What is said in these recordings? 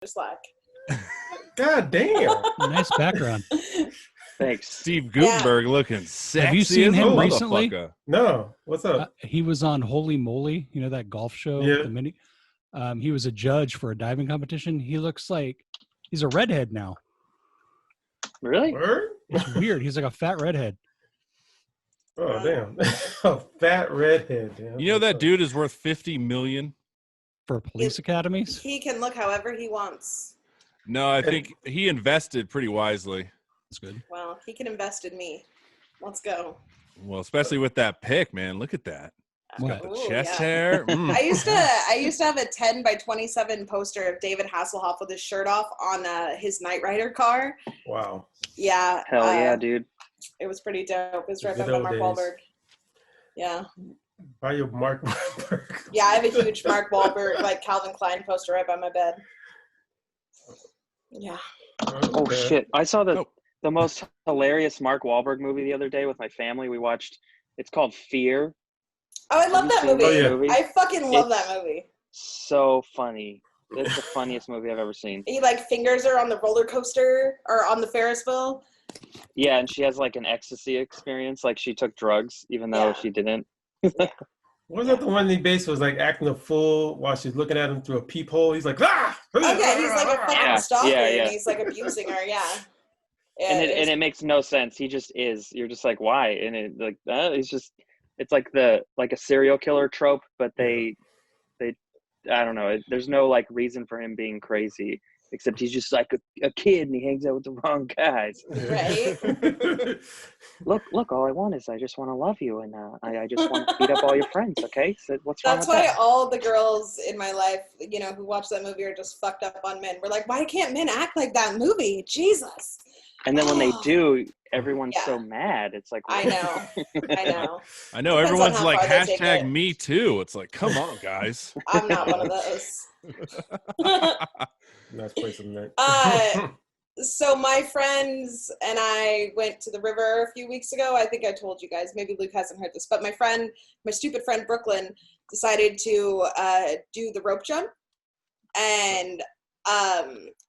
Slack. God damn. Nice background. Thanks. Steve Gutenberg looking sexy. Have you seen as a him recently? motherfucker. No. What's up? He was on Holy Moly, you know, that golf show. Yeah. The mini. He was a judge for a diving competition. He looks like he's a redhead now. Really? Word? It's weird. He's like a fat redhead. Oh, damn. A fat redhead. Damn. You know that dude is worth $50 million? For police academies. He can look however he wants. No, I think he invested pretty wisely. That's good. Well, he can invest in me. Let's go. Well, especially with that pick, man. Look at that. What? The Ooh, chest yeah. hair. Mm. I used to have a 10 by 27 poster of David Hasselhoff with his shirt off on his Knight Rider car. Wow. Yeah. Hell yeah, dude. It was pretty dope. It was right Good by old Mark days. Wahlberg. Yeah. By your Mark Wahlberg. Yeah, I have a huge Mark Wahlberg, like Calvin Klein poster right by my bed. Yeah. Oh Okay. shit! I saw Oh. the most hilarious Mark Wahlberg movie the other day with my family. We watched. It's called Fear. Oh, I love that Have you movie. seen that movie? I fucking love It's- that movie. So funny. It's the funniest movie I've ever seen. He like fingers her on the roller coaster or on the Ferris wheel. Yeah, and she has like an ecstasy experience, like she took drugs even though Yeah. she didn't. Wasn't that the one he basically was like acting a fool while she's looking at him through a peephole? He's like, ah! Okay, he's like a fucking Yeah, stalker yeah. and he's like abusing her. Yeah. Yeah, And it makes no sense. He just is. You're just like, why? And it like it's just it's like a serial killer trope, but they I don't know. There's no like reason for him being crazy, except he's just like a kid and he hangs out with the wrong guys. Right. Look, all I want is I just want to love you, and I just want to beat up all your friends. Okay, so what's wrong That's with why that? all the girls in my life, you know, who watch that movie are just fucked up on men. We're like, why can't men act like that movie? Jesus. And then when they do, everyone's Yeah. so mad. It's like, I know. I know. I know Depends on everyone's how like far they take hashtag it. me too. It's like, come on, guys. I'm not one of those. Nice place in there. So my friends and I went to the river a few weeks ago. I think I told you guys. Maybe Luke hasn't heard this. But my stupid friend Brooklyn, decided to do the rope jump. And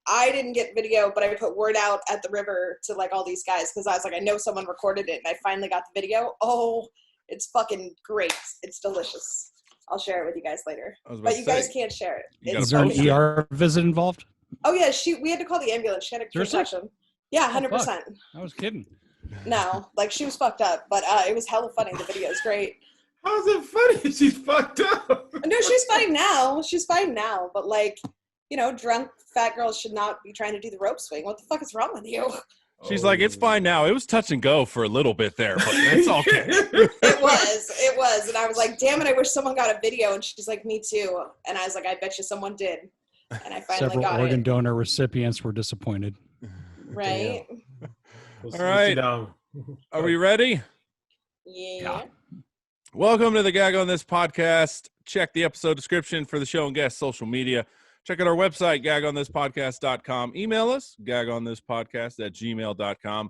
I didn't get video, but I put word out at the river to like all these guys because I was like, I know someone recorded it, and I finally got the video. Oh, it's fucking great. It's delicious. I'll share it with you guys later. I was about But to you say, guys can't share it. you gotta Is there an post it. ER visit involved? Oh yeah, we had to call the ambulance. She had a Seriously? concussion. Yeah, 100%. I was kidding. No, like she was fucked up, but it was hella funny. The video is great. How's it funny if she's fucked up? No, she's fine now. She's fine now, but like, you know, drunk fat girls should not be trying to do the rope swing. What the fuck is wrong with you? She's like, it's fine now. It was touch and go for a little bit there, but it's okay. It was. And I was like, damn it, I wish someone got a video. And she's like, me too. And I was like, I bet you someone did. And I finally Several got organ it. donor recipients were disappointed. Right? We'll All sit right. down. Are we ready? Yeah. Welcome to the Gag On This podcast. Check the episode description for the show and guest social media. Check out our website, gagonthispodcast.com. Email us, gagonthispodcast@gmail.com.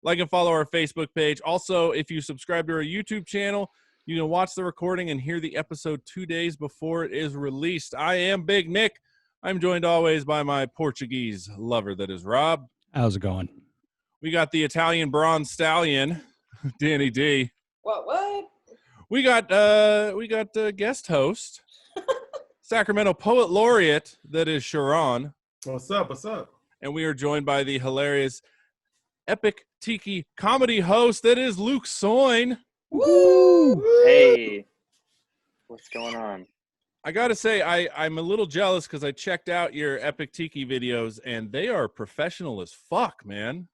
Like and follow our Facebook page. Also, if you subscribe to our YouTube channel, you can watch the recording and hear the episode 2 days before it is released. I am Big Nick. I'm joined always by my Portuguese lover, that is Rob. How's it going? We got the Italian bronze stallion, Danny D. What? We got guest host, Sacramento poet laureate, that is Sharon. What's up? And we are joined by the hilarious epic tiki comedy host, that is Luke Soin. Woo! Hey, what's going on? I gotta say, I'm a little jealous because I checked out your epic tiki videos and they are professional as fuck, man.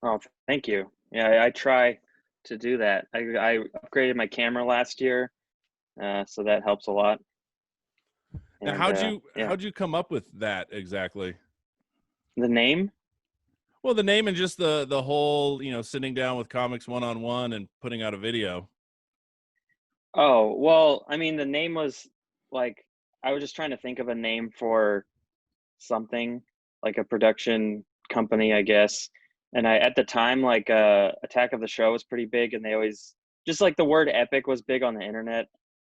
Oh, thank you. Yeah, I try to do that. I upgraded my camera last year, so that helps a lot. Now, And, how'd you come up with that exactly? the name? Well, the name and just the whole, sitting down with comics one-on-one and putting out a video. Oh, well, I mean, the name was like, I was just trying to think of a name for something, like a production company, I guess. And at the time, like, Attack of the Show was pretty big, and they always, just like the word epic was big on the internet.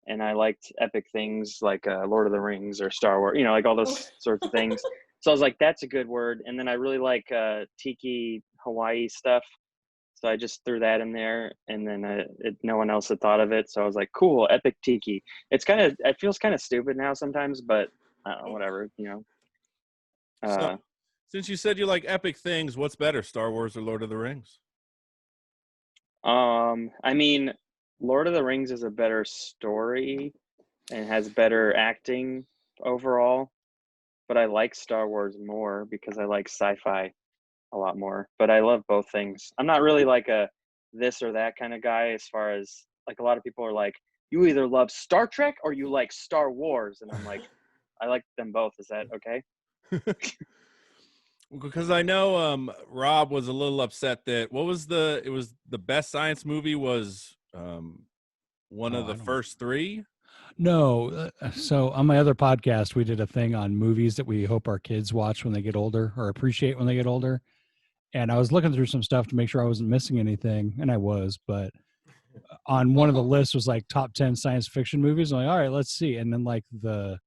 And I liked epic things like Lord of the Rings or Star Wars, like all those sorts of things. So I was like, that's a good word. And then I really like tiki Hawaii stuff. So I just threw that in there, and then no one else had thought of it. So I was like, cool, epic tiki. It feels kind of stupid now sometimes, but whatever, So, since you said you like epic things, what's better, Star Wars or Lord of the Rings? I mean, Lord of the Rings is a better story and has better acting overall, but I like Star Wars more because I like sci-fi a lot more. But I love both things. I'm not really like a this or that kind of guy, as far as like a lot of people are like, you either love Star Trek or you like Star Wars, and I'm like, I like them both. Is that okay? Because I know Rob was a little upset that it was the best science movie was one of the first three. No. So on my other podcast, we did a thing on movies that we hope our kids watch when they get older or appreciate when they get older. And I was looking through some stuff to make sure I wasn't missing anything. And I was, but on one of the lists was like top 10 science fiction movies. I'm like, all right, let's see. And then like the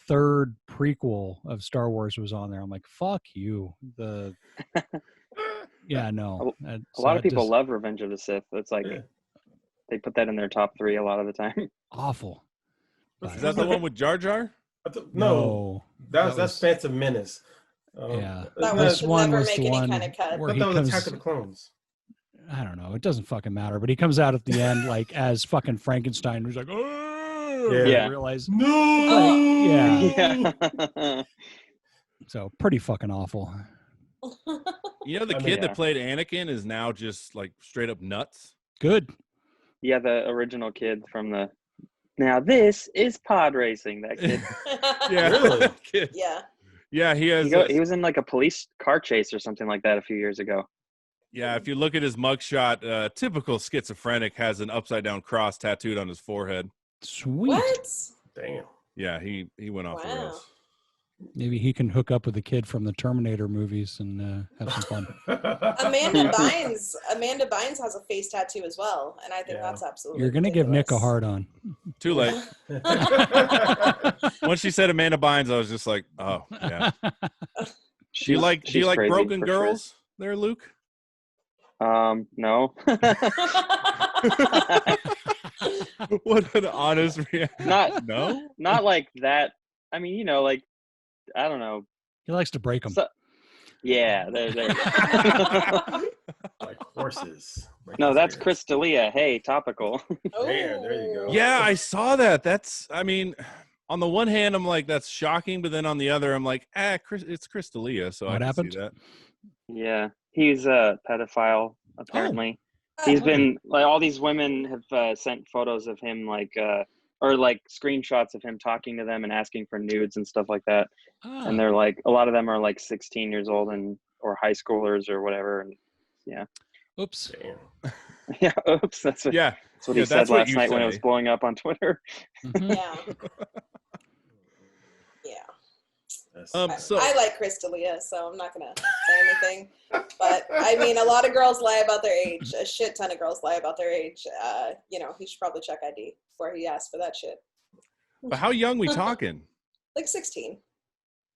third prequel of Star Wars was on there. I'm like, fuck you. Yeah, no. A lot of people love Revenge of the Sith. It's like they put that in their top 3 a lot of the time. Awful. Is that the one with Jar Jar? No. That's Phantom Menace. Yeah. This one was make the any one kind of cut. where that was Attack of the Clones. I don't know. It doesn't fucking matter. But he comes out at the end like as fucking Frankenstein. He's like, oh, Yeah. Realize, No. Yeah. So pretty fucking awful. The kid that played Anakin is now just like straight up nuts. Good. Yeah, the original kid from the. Now this is pod racing. That kid. Yeah, Really? Kid. Yeah. Yeah, he has. He was in like a police car chase or something like that a few years ago. Yeah, if you look at his mugshot, typical schizophrenic has an upside down cross tattooed on his forehead. Sweet. What? Damn. Yeah, he went off the Wow. rails. Maybe he can hook up with the kid from the Terminator movies and have some fun. Amanda Bynes has a face tattoo as well, and I think that's absolutely. You're gonna give Nick a ridiculous. hard on. Too late. Once she said Amanda Bynes, I was just like, oh yeah. Do you like crazy, broken for girls there, Luke? Sure. No. What an honest reaction. Not like that. I mean, like, I don't know. He likes to break them. So, yeah, there you go. Like horses. No, that's Chris D'Elia. Hey, topical. There you go. Yeah, I saw that. I mean, on the one hand, I'm like, that's shocking, but then on the other, I'm like, it's Chris D'Elia, so What I can happened? see that. Yeah, he's a pedophile, apparently. He's been, like, all these women have sent photos of him, like, or like screenshots of him talking to them and asking for nudes and stuff like that. And they're like, a lot of them are like 16 years old or high schoolers or whatever. And yeah. Oops. Damn. Yeah. Oops. That's what he said last night when it was blowing up on Twitter. Mhm. Yeah. Yeah. So I like Chris D'Elia, so I'm not gonna say anything. But I mean, a lot of girls lie about their age. A shit ton of girls lie about their age. He should probably check ID before he asks for that shit. but how young we talking? Like 16.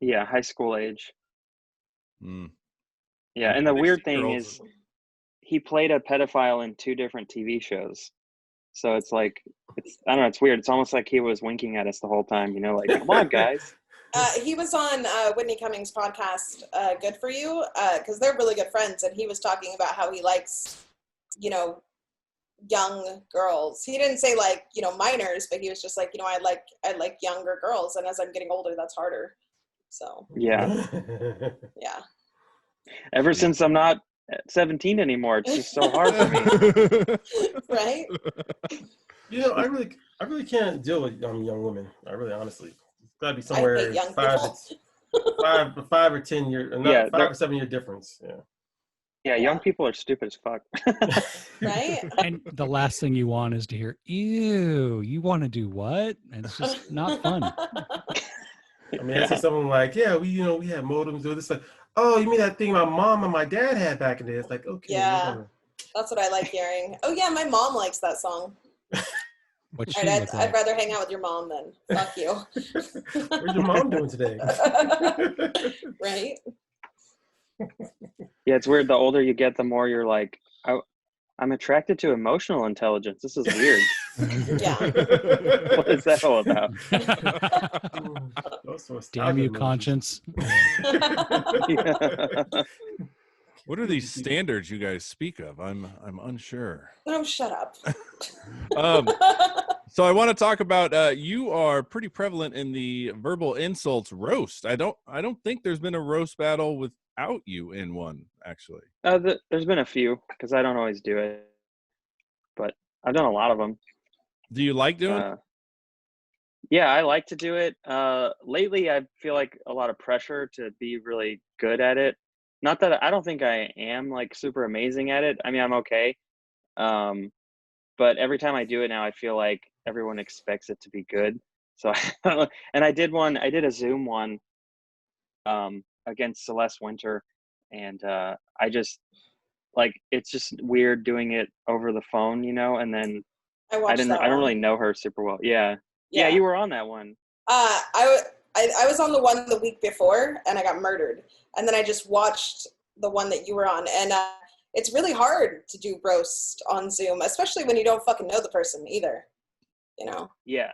Yeah. High school age. Mm. Yeah. And the weird thing 16-year-olds. is he played a pedophile in 2 different TV shows. So it's like, I don't know. It's weird. It's almost like he was winking at us the whole time, like, come on, guys. He was on Whitney Cummings' podcast, Good For You, because they're really good friends, and he was talking about how he likes, young girls. He didn't say like, minors, but he was just like, I like younger girls, and as I'm getting older, that's harder. So Yeah. yeah. Ever since I'm not 17 anymore, it's just so hard for me. Right? I really can't deal with young women. I really, honestly, it's got to be I somewhere hate young 5 or 10 years, not 5 or 7 year difference. Yeah. Yeah, young people are stupid as fuck. Right? And the last thing you want is to hear, ew, you want to do what? And it's just not fun. I mean, I see someone like, yeah, we had modems do this. Like, oh, you mean that thing my mom and my dad had back in the day? It's like, okay. Yeah. That's what I like hearing. Oh yeah, my mom likes that song. What's she I'd look like? rather hang out with your mom than fuck you. What's your mom doing today? Right? Yeah, it's weird. The older you get, the more you're like, I'm attracted to emotional intelligence. This is weird. Yeah. What is that all about? Damn you, conscience. What are these standards you guys speak of? I'm unsure. Oh, shut up. So I want to talk about you are pretty prevalent in the verbal insults roast. I don't think there's been a roast battle without you in one, actually. There's been a few because I don't always do it, but I've done a lot of them. Do you like doing it? Yeah, I like to do it. Lately, I feel like a lot of pressure to be really good at it. Not that I don't think I am like super amazing at it. I mean, I'm okay. But every time I do it now, I feel like everyone expects it to be good. So, and I did a Zoom one against Celeste Winter, and I just like it's just weird doing it over the phone, you know. And then I don't really know her super well. Yeah, you were on that one. I was on the one the week before, and I got murdered. And then I just watched the one that you were on, and it's really hard to do roast on Zoom, especially when you don't fucking know the person either. You know? Yeah,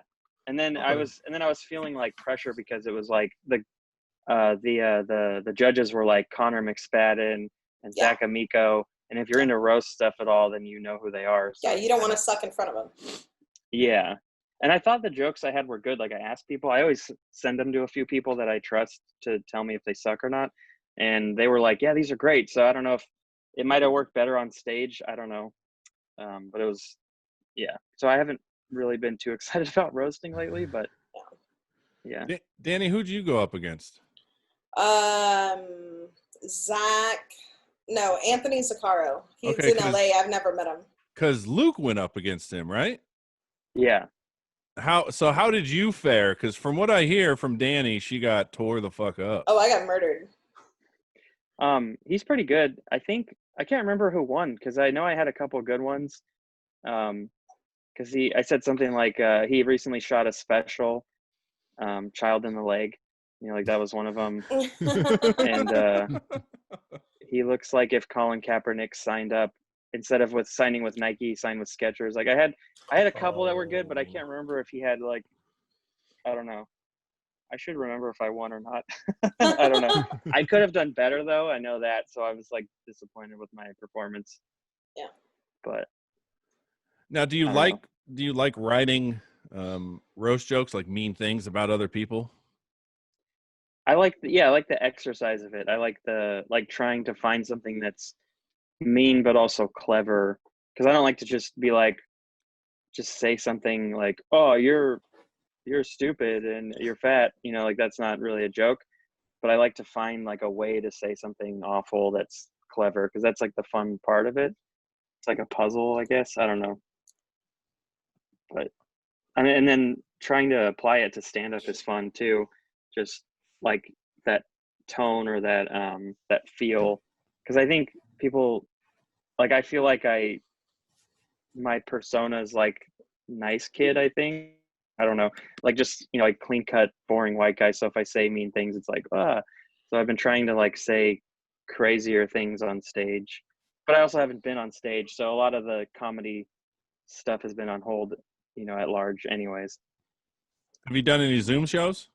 and then I was feeling like pressure because it was like the judges were like Connor McSpadden and Zach Amico, and if you're into roast stuff at all, then you know who they are. So yeah, you don't want to suck in front of them. Yeah. And I thought the jokes I had were good. Like I asked people, I always send them to a few people that I trust to tell me if they suck or not. And they were like, yeah, these are great. So I don't know if it might have worked better on stage. I don't know. But it was, yeah. So I haven't really been too excited about roasting lately, but yeah. Danny, who'd you go up against? Anthony Zaccaro. He's in LA. I've never met him. Because Luke went up against him, right? Yeah. How did you fare? Because from what I hear from Danny, she got tore the fuck up. Oh, I got murdered. He's pretty good. I think I can't remember who won because I know I had a couple good ones. Because I said something like he recently shot a special, Child in the Leg. You know, like that was one of them. And he looks like if Colin Kaepernick signed up instead of signing with Nike, he signed with Skechers. Like I had a couple that were good, but I can't remember if he had like, I don't know. I should remember if I won or not. I don't know. I could have done better though. I know that. So I was like disappointed with my performance. Yeah. But now, do you like writing roast jokes, like mean things about other people? I like the exercise of it. I like trying to find something that's mean but also clever, because I don't like to just be like, just say something like, oh, you're stupid and you're fat, you know, like that's not really a joke. But I like to find like a way to say something awful that's clever, because that's like the fun part of it. It's like a puzzle, I guess. I don't know. But I mean, and then trying to apply it to stand up is fun too. Just like that tone or that feel, because I think people, like, I feel like my persona is like nice kid. I think, I don't know, like just, you know, like clean cut, boring white guy. So if I say mean things, it's like, so I've been trying to like say crazier things on stage, but I also haven't been on stage. So a lot of the comedy stuff has been on hold, you know, at large anyways. Have you done any Zoom shows?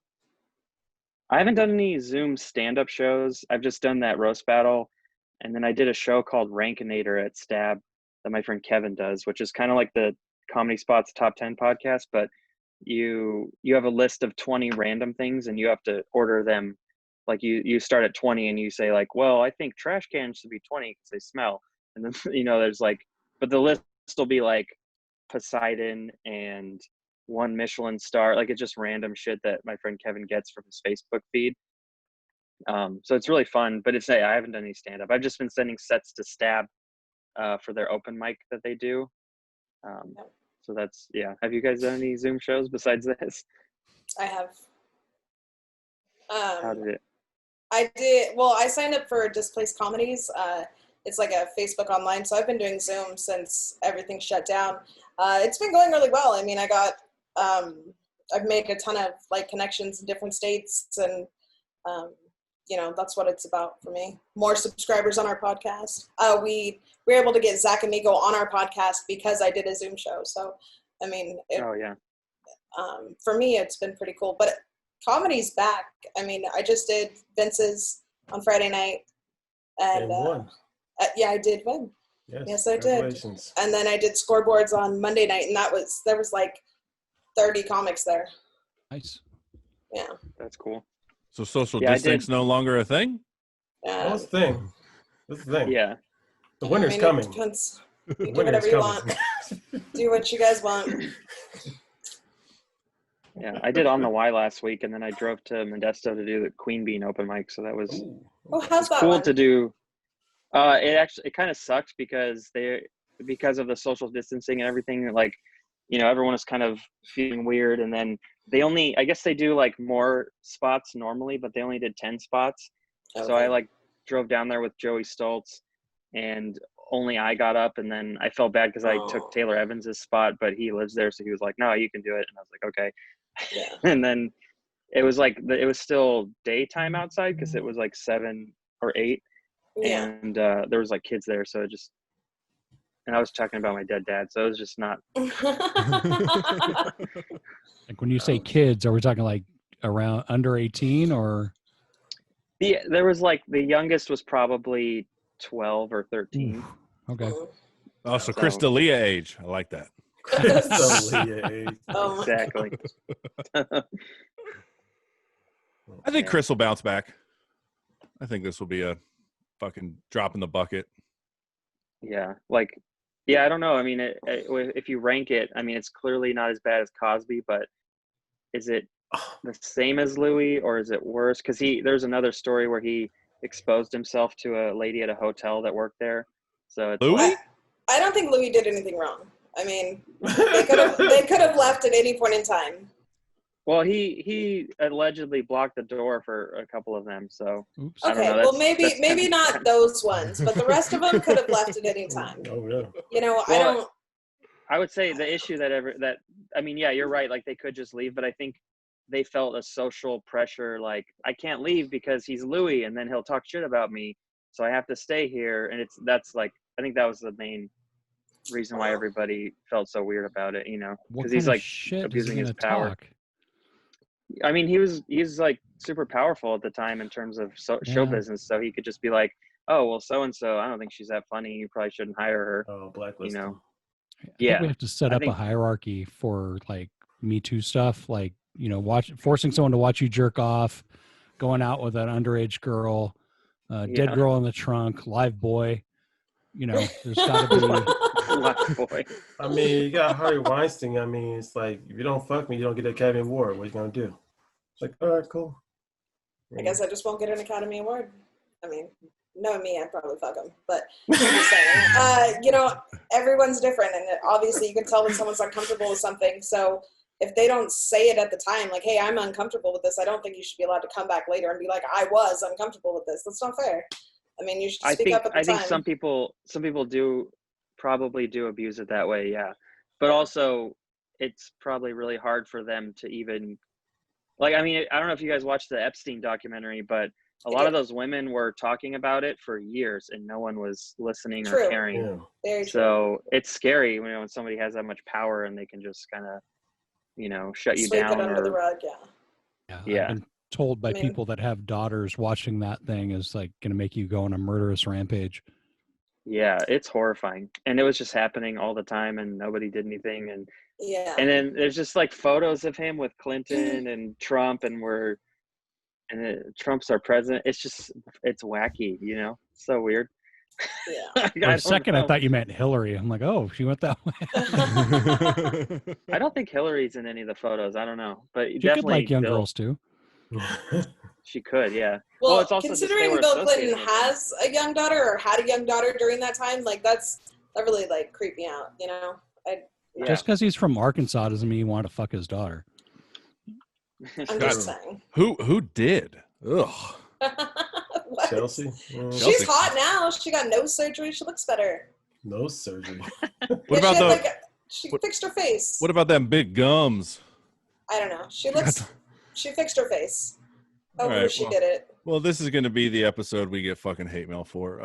I haven't done any Zoom stand-up shows. I've just done that roast battle. And then I did a show called Rankinator at Stab that my friend Kevin does, which is kind of like the Comedy Spot's Top 10 podcast, but you have a list of 20 random things and you have to order them. Like you start at 20 and you say like, well, I think trash cans should be 20 because they smell. And then, you know, there's like, but the list will be like Poseidon and 1 Michelin star. Like it's just random shit that my friend Kevin gets from his Facebook feed. So it's really fun, but I haven't done any stand up. I've just been sending sets to Stab for their open mic that they do. So that's, yeah. Have you guys done any Zoom shows besides this? I have. How did it? I did. Well, I signed up for Displaced Comedies. it's like a Facebook online. So I've been doing Zoom since everything shut down. It's been going really well. I mean, I've made a ton of like connections in different states, and that's what it's about for me. More subscribers on our podcast. We were able to get Zach Amigo on our podcast because I did a Zoom show. So, I mean, for me, it's been pretty cool. But comedy's back. I mean, I just did Vince's on Friday night, and won. Yeah, I did win. Yes, I did. And then I did Scoreboards on Monday night, and there was like 30 comics there. Nice. Yeah. That's cool. So social distance no longer a thing? What's the thing? That's the thing. Yeah. The winter's coming. It depends. You do whatever you want. Do what you guys want. Yeah, I did On the Y last week, and then I drove to Modesto to do the Queen Bean open mic. So that was how's that cool one? to do. It kind of sucked because of the social distancing and everything. Like, everyone was kind of feeling weird, and then I guess they do like more spots normally, but they only did 10 spots. Okay. So I like drove down there with Joey Stoltz, and only I got up, and then I felt bad because I took Taylor Evans's spot, but he lives there, so he was like, "No, you can do it," and I was like, "Okay." Yeah. And then it was like it was still daytime outside because it was like 7 or 8, and there was like kids there, so and I was talking about my dead dad, so it was just not. Like when you say kids, are we talking like around under 18 or? There was like the youngest was probably 12 or 13. Okay. Oh, so Chris D'Elia age. I like that. Chris D'Elia age. Exactly. I think Chris will bounce back. I think this will be a fucking drop in the bucket. Yeah. I don't know. I mean, if you rank it, I mean, it's clearly not as bad as Cosby, but is it the same as Louis or is it worse? Because there's another story where he exposed himself to a lady at a hotel that worked there. So it's Louis? I don't think Louis did anything wrong. I mean, they could have left at any point in time. Well, he allegedly blocked the door for a couple of them. So oops. I don't know. Well, maybe not those ones, but the rest of them could have left at any time. Oh yeah. I would say the issue I mean, yeah, you're right. Like they could just leave, but I think they felt a social pressure. Like I can't leave because he's Louis, and then he'll talk shit about me, so I have to stay here. And I think that was the main reason why everybody felt so weird about it. Because he's like abusing his power. Talk? I mean, he's like super powerful at the time in terms of show business, so he could just be like, "Oh, well, so and so, I don't think she's that funny. You probably shouldn't hire her." Oh, blacklist. I think we have to set up a hierarchy for like Me Too stuff, like forcing someone to watch you jerk off, going out with an underage girl, dead girl in the trunk, live boy. There's got to be live boy. I mean, you got Harvey Weinstein. I mean, it's like if you don't fuck me, you don't get the Academy Award. What are you gonna do? It's like, all right, cool. I guess I just won't get an Academy Award. I mean, knowing me, I'd probably fuck him. But I'm just saying, everyone's different, and obviously you can tell when someone's uncomfortable with something. So if they don't say it at the time, like, "Hey, I'm uncomfortable with this," I don't think you should be allowed to come back later and be like, "I was uncomfortable with this." That's not fair. I mean, you should speak up at the time. I think some people do probably do abuse it that way, yeah. But also, it's probably really hard for them to even, like, I mean, I don't know if you guys watched the Epstein documentary, but a lot of those women were talking about it for years, and no one was listening or caring. Yeah. Very true. So it's scary when somebody has that much power and they can just kind of, shut you down. Sweep it under the rug, yeah. I've been told by people that have daughters watching that thing is like going to make you go on a murderous rampage. Yeah, it's horrifying. And it was just happening all the time and nobody did anything. And then there's just like photos of him with Clinton and Trump Trump's our president. It's wacky, so weird. Yeah. For a second, I thought you meant Hillary. I'm like, oh, she went that way. I don't think Hillary's in any of the photos. I don't know, but she definitely could like young girls too. She could, yeah. Well, it's also considering Bill Clinton has a young daughter or had a young daughter during that time, like that really like creeped me out. Just because he's from Arkansas doesn't mean you want to fuck his daughter. I'm just saying. Who did? Ugh. What? Chelsea. She's hot now. She got nose surgery. She looks better. Nose surgery. What about she, the? she fixed her face. What about them big gums? I don't know. She fixed her face. All Hopefully right, she did it. Well, this is going to be the episode we get fucking hate mail for.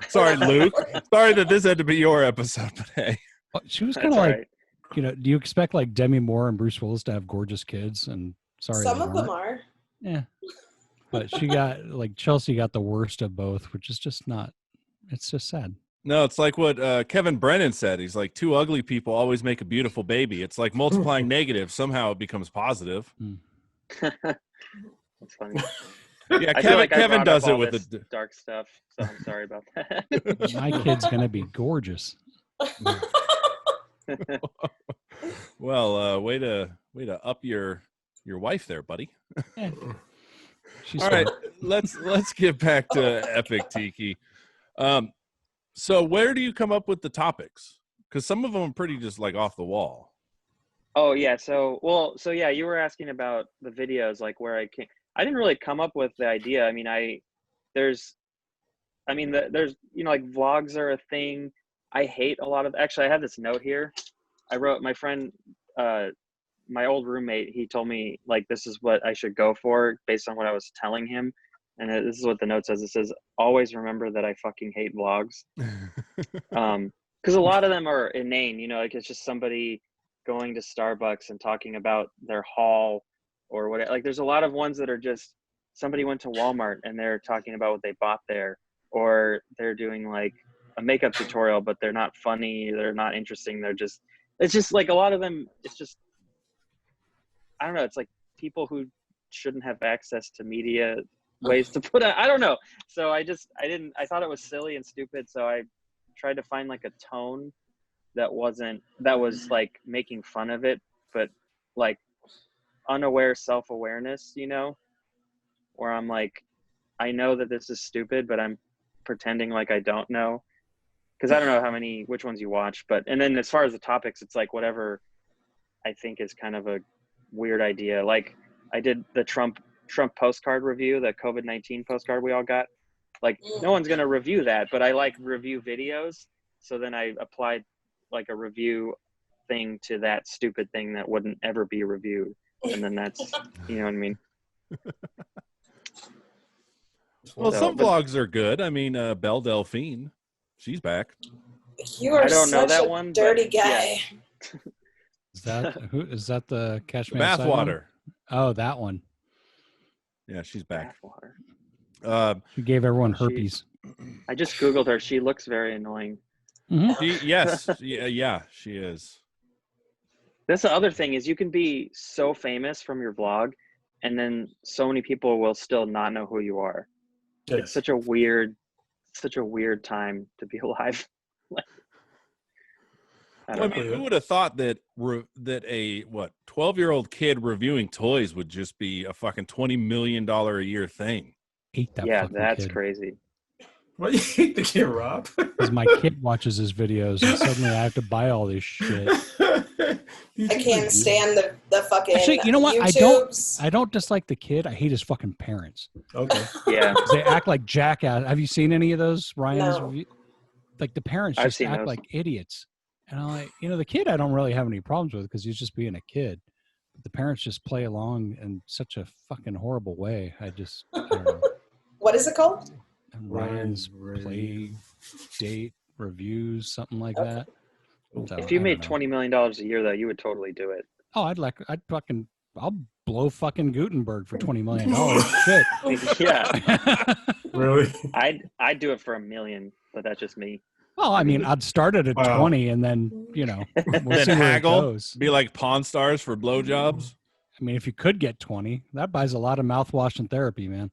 Sorry, Luke. Sorry that this had to be your episode, but hey. Well, she was kind of like, you know, do you expect like Demi Moore and Bruce Willis to have gorgeous kids? And sorry, some of them are. Yeah, but she got like Chelsea got the worst of both, which is just not. It's just sad. No, it's like what Kevin Brennan said. He's like, two ugly people always make a beautiful baby. It's like multiplying negative. Somehow it becomes positive. That's funny. Yeah, I feel like Kevin does it all with this the dark stuff, so I'm sorry about that. My kid's gonna be gorgeous. Well, way to up your wife there, buddy. Yeah. She's All right, let's get back to Epic Tiki. So where do you come up with the topics? Because some of them are pretty just like off the wall. Oh yeah, so yeah, you were asking about the videos, like where I came. I didn't really come up with the idea. I mean, there's you know, like vlogs are a thing. I hate a lot of. Actually, I have this note here. I wrote my friend, my old roommate. He told me like this is what I should go for based on what I was telling him, and this is what the note says. It says, "Always remember that I fucking hate vlogs," because a lot of them are inane. You know, like it's just somebody going to Starbucks and talking about their haul or whatever. Like there's a lot of ones that are just somebody went to Walmart and they're talking about what they bought there, or they're doing like a makeup tutorial, but they're not funny, they're not interesting, it's just like a lot of them, it's just, I don't know, it's like people who shouldn't have access to media ways to put it, I don't know. So I thought it was silly and stupid, so I tried to find like a tone that was like making fun of it, but like unaware self-awareness, you know, where I'm like, I know that this is stupid, but I'm pretending like I don't know, because I don't know which ones you watch, and then as far as the topics, it's like whatever I think is kind of a weird idea. Like I did the Trump postcard review, the COVID-19 postcard we all got. Like no one's gonna review that, but I like review videos, so then I applied like a review thing to that stupid thing that wouldn't ever be reviewed, and then that's, you know what I mean. Well, some vlogs are good. I mean, Belle Delphine, she's back. You are I don't know such that a one, dirty but, guy. Is that the Catch Me The Outside one? bathwater. Oh, that one. Yeah, she's back. Bathwater. She gave everyone herpes. I just Googled her. She looks very annoying. Yes, yeah, she is. That's the other thing, is you can be so famous from your vlog, and then so many people will still not know who you are. Yes. It's such a weird time to be alive. I mean, who would have thought that a 12-year-old kid reviewing toys would just be a fucking $20 million a year thing? Hate that. Yeah, that's kid. crazy. Why do you hate the kid, Rob? Because my kid watches his videos, and suddenly I have to buy all this shit. I can't stand the fucking Actually, you know what? YouTubes. I don't dislike the kid. I hate his fucking parents. Okay. Yeah. They act like jackass. Have you seen any of those, Ryan's? No. Like the parents I've just seen act those. like idiots. And I'm like, the kid I don't really have any problems with because he's just being a kid. But the parents just play along in such a fucking horrible way. I don't know. What is it called? Ryan's Play Date Reviews, something like that. So, If you I made don't know. $20 million a year, though, you would totally do it. Oh, I'll blow fucking Gutenberg for $20 million. Shit. Yeah. Really? I'd do it for $1 million, but that's just me. Well, I mean, I'd start it at 20 and then, we'll Then see where it haggle, goes. be like Pawn Stars for blowjobs. I mean, if you could get 20, that buys a lot of mouthwash and therapy, man.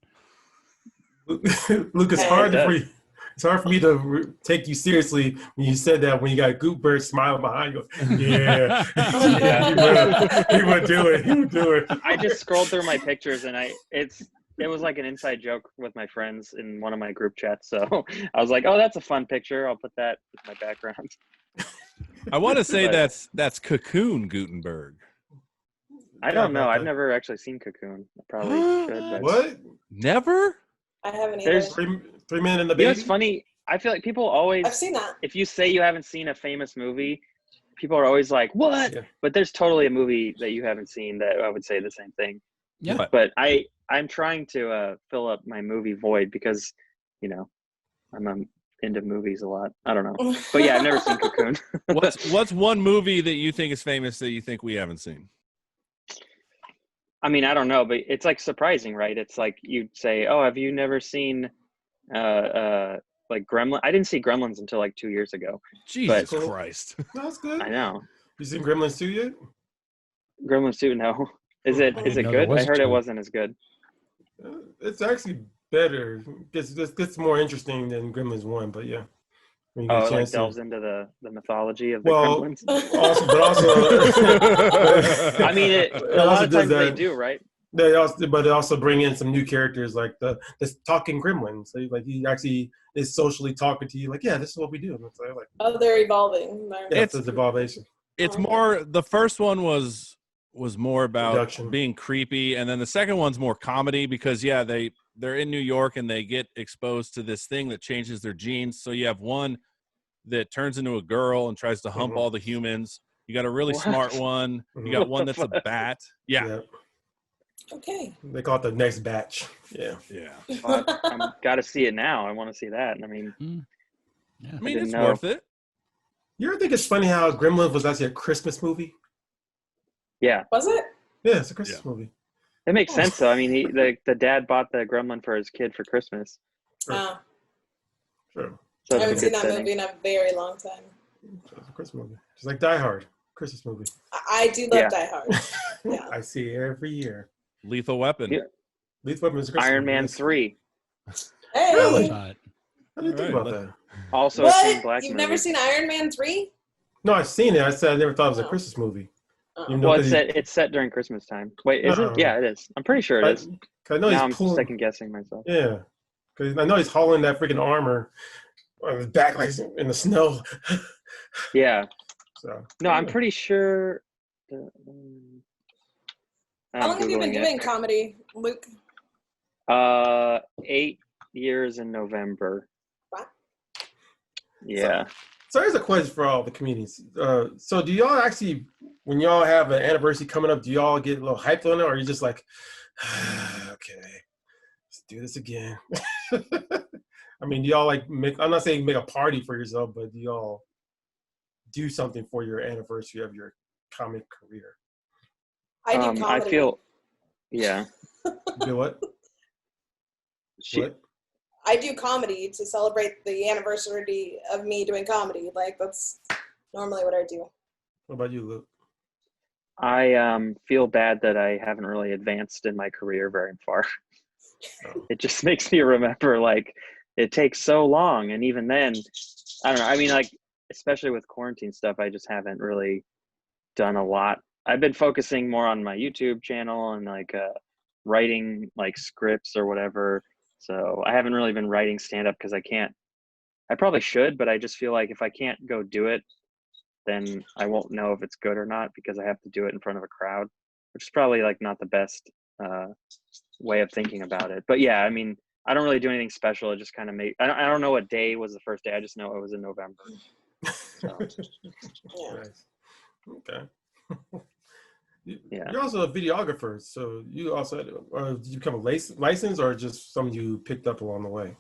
Luke, it's hard for me to take you seriously when you said that, when you got Gutenberg smiling behind you. Yeah. He would do it. I just scrolled through my pictures, and it was like an inside joke with my friends in one of my group chats. So I was like, oh, that's a fun picture. I'll put that as my background. I want to say that's Cocoon Gutenberg. I don't know. I've never actually seen Cocoon. I probably should. But What? Never? I haven't either. There's- Three Men and the You know, Baby. it's funny. I feel like people always, I've seen that. if you say you haven't seen a famous movie, people are always like, "What?" Yeah. But there's totally a movie that you haven't seen that I would say the same thing. Yeah. But I'm trying to fill up my movie void because, you know, I'm into movies a lot. I don't know, but yeah, I've never seen Cocoon. What's one movie that you think is famous that you think we haven't seen? I mean, I don't know, but it's like surprising, right? It's like you'd say, "Oh, have you never seen like Gremlin?" I didn't see Gremlins until like 2 years ago. Jesus Cool. Christ. No, that's good. I know. You seen Gremlins 2 yet? Gremlins 2, no. Is it didn't know there good? was I a heard it 2. wasn't as good. It's actually better. Gets more interesting than Gremlins 1, but yeah. When you get a Oh, it like chance to- delves into the mythology of the Well, Gremlins. also, I mean, it a lot also of does times they that. do, right? But they also bring in some new characters like the talking gremlin. So like he actually is socially talking to you, like, yeah, this is what we do. And it's like, Oh, they're evolving. yeah, It's- it's evolution. It's Oh, okay. more, the first one was more about Production. being creepy, and then the second one's more comedy because yeah, they're in New York and they get exposed to this thing that changes their genes. So you have one that turns into a girl and tries to hump Mhm. all the humans. You got a really What? smart one. You Mhm. got one What that's the a bat. Yeah. Okay. They call it the next batch. Yeah. Yeah. Well, I'm got to see it now. I want to see that. I mean, Yeah. I mean, didn't it's know. worth it. You ever think it's funny how Gremlins was actually a Christmas movie? yeah, Was it? Yeah, it's a Christmas movie. it makes sense though. I mean, the dad bought the Gremlin for his kid for Christmas, Sure. Oh, Sure. so I it's a haven't seen good that setting. movie in a very long time. It's a Christmas movie. Just like Die Hard, Christmas movie. I do love Yeah. Die Hard. Yeah. I see it every year. Lethal Weapon. Yeah. Lethal Weapon is a Christmas Iron movie, Man yes. 3, Hey. Really? Saw it. I didn't think Alright, about that. also a Shane What? Black You've movie. never seen Iron Man 3? No, I've seen it. I said I never thought it was a Oh. Christmas movie. Oh. Even though Well, 'cause it's set during Christmas time. Wait, is No. it? Yeah, it is. I'm pretty sure it is. 'cause I know Now I'm he's pulling. second guessing myself. Yeah, because I know he's hauling that freaking armor on his back like in the snow. Yeah. So No, I'm pretty sure. How long have you been doing comedy, Luke? 8 years in November. Wow. Yeah. So here's a question for all the comedians. So do y'all actually, when y'all have an anniversary coming up, do y'all get a little hyped on it, or are you just like, okay, let's do this again? I mean, do y'all like make? I'm not saying make a party for yourself, but do y'all do something for your anniversary of your comic career? I do comedy. I feel. Yeah. You do what? What? I do comedy to celebrate the anniversary of me doing comedy. Like, that's normally what I do. What about you, Luke? I feel bad that I haven't really advanced in my career very far. Oh. It just makes me remember, like, it takes so long, and even then, I don't know. I mean, like, especially with quarantine stuff, I just haven't really done a lot. I've been focusing more on my YouTube channel and like writing like scripts or whatever. So I haven't really been writing stand-up because I can't. I probably should, but I just feel like if I can't go do it, then I won't know if it's good or not because I have to do it in front of a crowd, which is probably like not the best way of thinking about it. But yeah, I mean, I don't really do anything special. It just kind of I don't know what day was the first day. I just know it was in November. So, Yeah. Nice. Okay. Yeah. You're also a videographer, so you also did you become a license or just something you picked up along the way?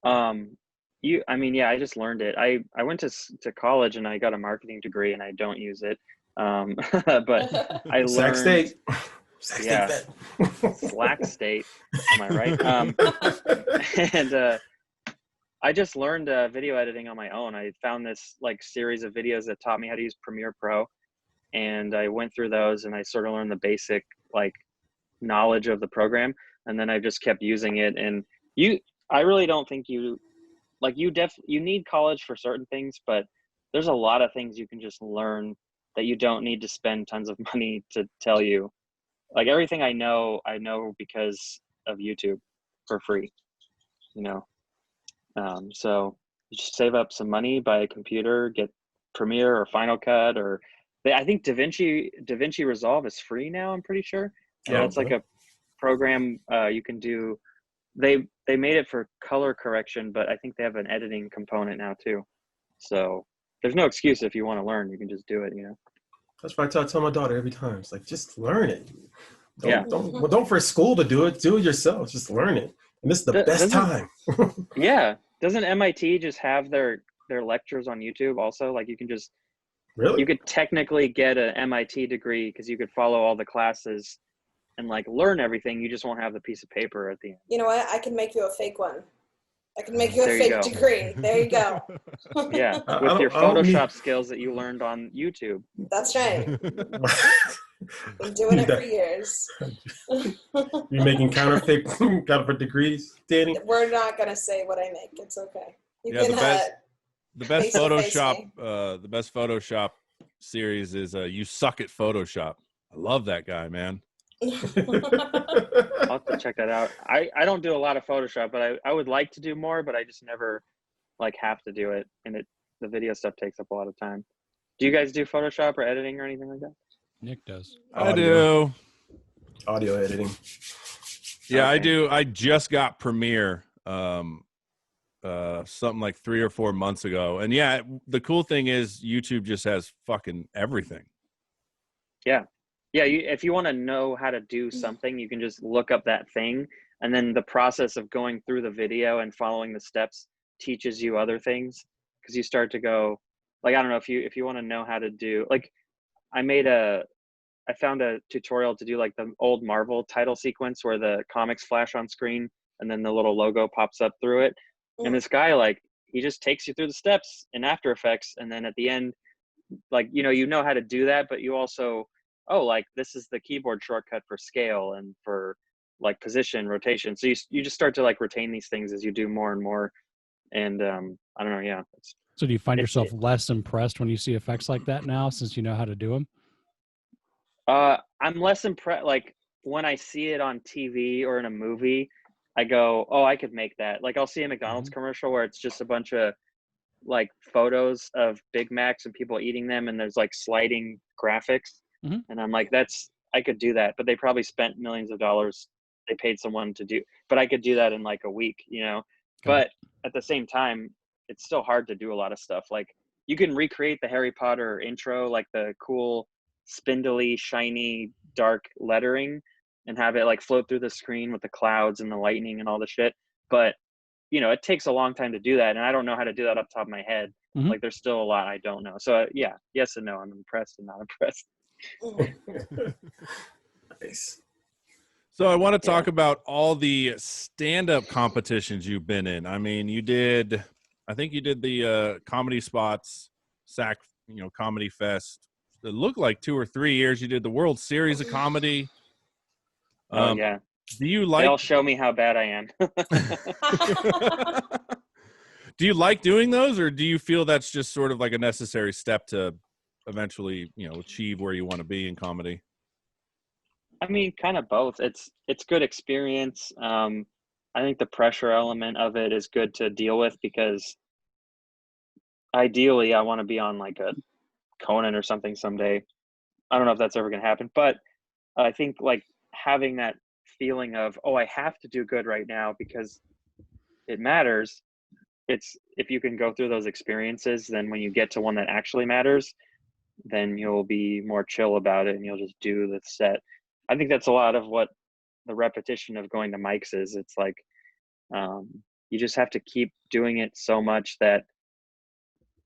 I mean, yeah, I just learned it. I went to college and I got a marketing degree and I don't use it. But I Sac learned State. Sac Yeah. State. Slack State. Am I right? And I just learned video editing on my own. I found this like series of videos that taught me how to use Premiere Pro, and I went through those and I sort of learned the basic like knowledge of the program, and then I just kept using it. And I really don't think you need college for certain things, but there's a lot of things you can just learn that you don't need to spend tons of money to tell you. Like everything I know because of YouTube for free, you know. So you just save up some money, buy a computer, get Premiere or Final Cut, or I think DaVinci Resolve is free now. I'm pretty sure. And Yeah, that's like a program you can do they made it for color correction, but I think they have an editing component now too. So there's no excuse if you want to learn, you can just do it, you know. That's what I tell my daughter every time. It's like, just learn it. Yeah. Don't for school to do it. Do it yourself. Just learn it. And this is the best time. Yeah. Doesn't MIT just have their lectures on YouTube also? Like you can just, Really? you could technically get an MIT degree because you could follow all the classes and like learn everything. You just won't have the piece of paper at the end. You know what? I can make you a fake one. I can make you a There you fake go. degree. There you go. Yeah. With your Photoshop skills that you learned on YouTube. That's right. Been doing it for years. You're making counterfeit degrees, Danny? We're not gonna say what I make. It's okay. You Yeah, can the best face-to-face Photoshop, the best Photoshop series is You Suck at Photoshop. I love that guy, man. I'll have to check that out. I don't do a lot of Photoshop, but I would like to do more, but I just never like have to do it. And the video stuff takes up a lot of time. Do you guys do Photoshop or editing or anything like that? Nick does. I do. Audio editing. Yeah, Okay. I do. I just got Premiere something like 3 or 4 months ago. And yeah, the cool thing is YouTube just has fucking everything. Yeah. Yeah, if you want to know how to do something, you can just look up that thing. And then the process of going through the video and following the steps teaches you other things. Because you start to go, like, I don't know, if you want to know how to do, like, I found a tutorial to do like the old Marvel title sequence where the comics flash on screen and then the little logo pops up through it. And this guy, like, he just takes you through the steps in After Effects. And then at the end, like, you know how to do that, but you also, oh, like, this is the keyboard shortcut for scale and for like position, rotation. So you just start to like retain these things as you do more and more. And I don't know. Yeah. So do you find yourself less impressed when you see effects like that now, since you know how to do them? I'm less impressed. Like when I see it on TV or in a movie, I go, oh, I could make that. Like I'll see a McDonald's commercial where it's just a bunch of like photos of Big Macs and people eating them, and there's like sliding graphics. And I'm like, I could do that, but they probably spent millions of dollars. They paid someone to do, but I could do that in like a week, you know. But at the same time, it's still hard to do a lot of stuff. Like you can recreate the Harry Potter intro, like the cool spindly, shiny, dark lettering, and have it like float through the screen with the clouds and the lightning and all the shit. But you know, it takes a long time to do that, and I don't know how to do that off the top of my head. Like there's still a lot I don't know. So yeah, yes and no. I'm impressed and not impressed. Nice. So I want to talk about all the stand-up competitions you've been in. I mean, I think you did the comedy spots, SAC, Comedy Fest. It looked like 2 or 3 years. You did the World Series of Comedy. Oh yeah. Do you like? They'll show me how bad I am. Do you like doing those, or do you feel that's just sort of like a necessary step to eventually, achieve where you want to be in comedy? I mean, kind of both. It's good experience. I think the pressure element of it is good to deal with because ideally I want to be on like a Conan or something someday. I don't know if that's ever going to happen, but I think like having that feeling of, oh, I have to do good right now because it matters. It's if you can go through those experiences, then when you get to one that actually matters, then you'll be more chill about it and you'll just do the set. I think that's a lot of what the repetition of going to mics is. It's like you just have to keep doing it so much that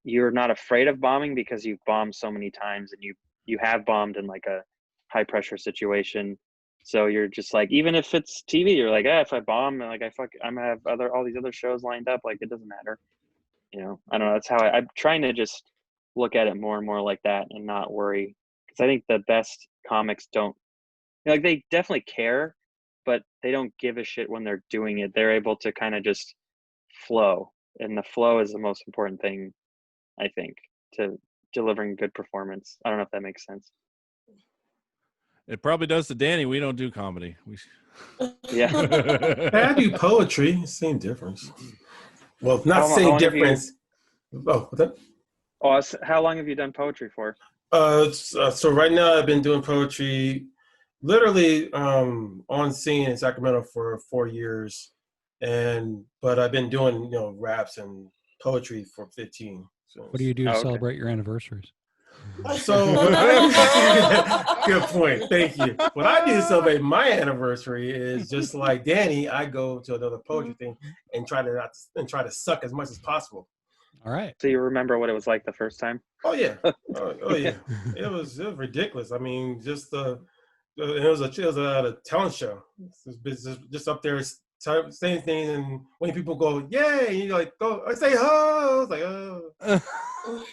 you're not afraid of bombing because you've bombed so many times and you have bombed in like a high pressure situation. So you're just like, even if it's TV, you're like, if I bomb, like I'm gonna have all these other shows lined up. Like it doesn't matter, I don't know. That's how I'm trying to just look at it more and more like that and not worry. Because I think the best comics don't, like they definitely care, but they don't give a shit when they're doing it. They're able to kind of just flow, and the flow is the most important thing, I think, to delivering good performance. I don't know if that makes sense. It probably does to Danny. We don't do comedy. Yeah. I do poetry. Same difference. Well, not same difference. How long have you done poetry for? So right now I've been doing poetry literally on scene in Sacramento for 4 years. but I've been doing raps and poetry for 15. So What do you do to Oh, okay. celebrate your anniversaries? So good point. Thank you. What I do to celebrate my anniversary is just like Danny. I go to another poetry thing and try to suck as much as possible. All right. So you remember what it was like the first time? Oh yeah, oh yeah. It was ridiculous. I mean, just it was a talent show. Just up there saying things, and when people go, "Yay!" you like go, I say, "Ho!" It's like, oh.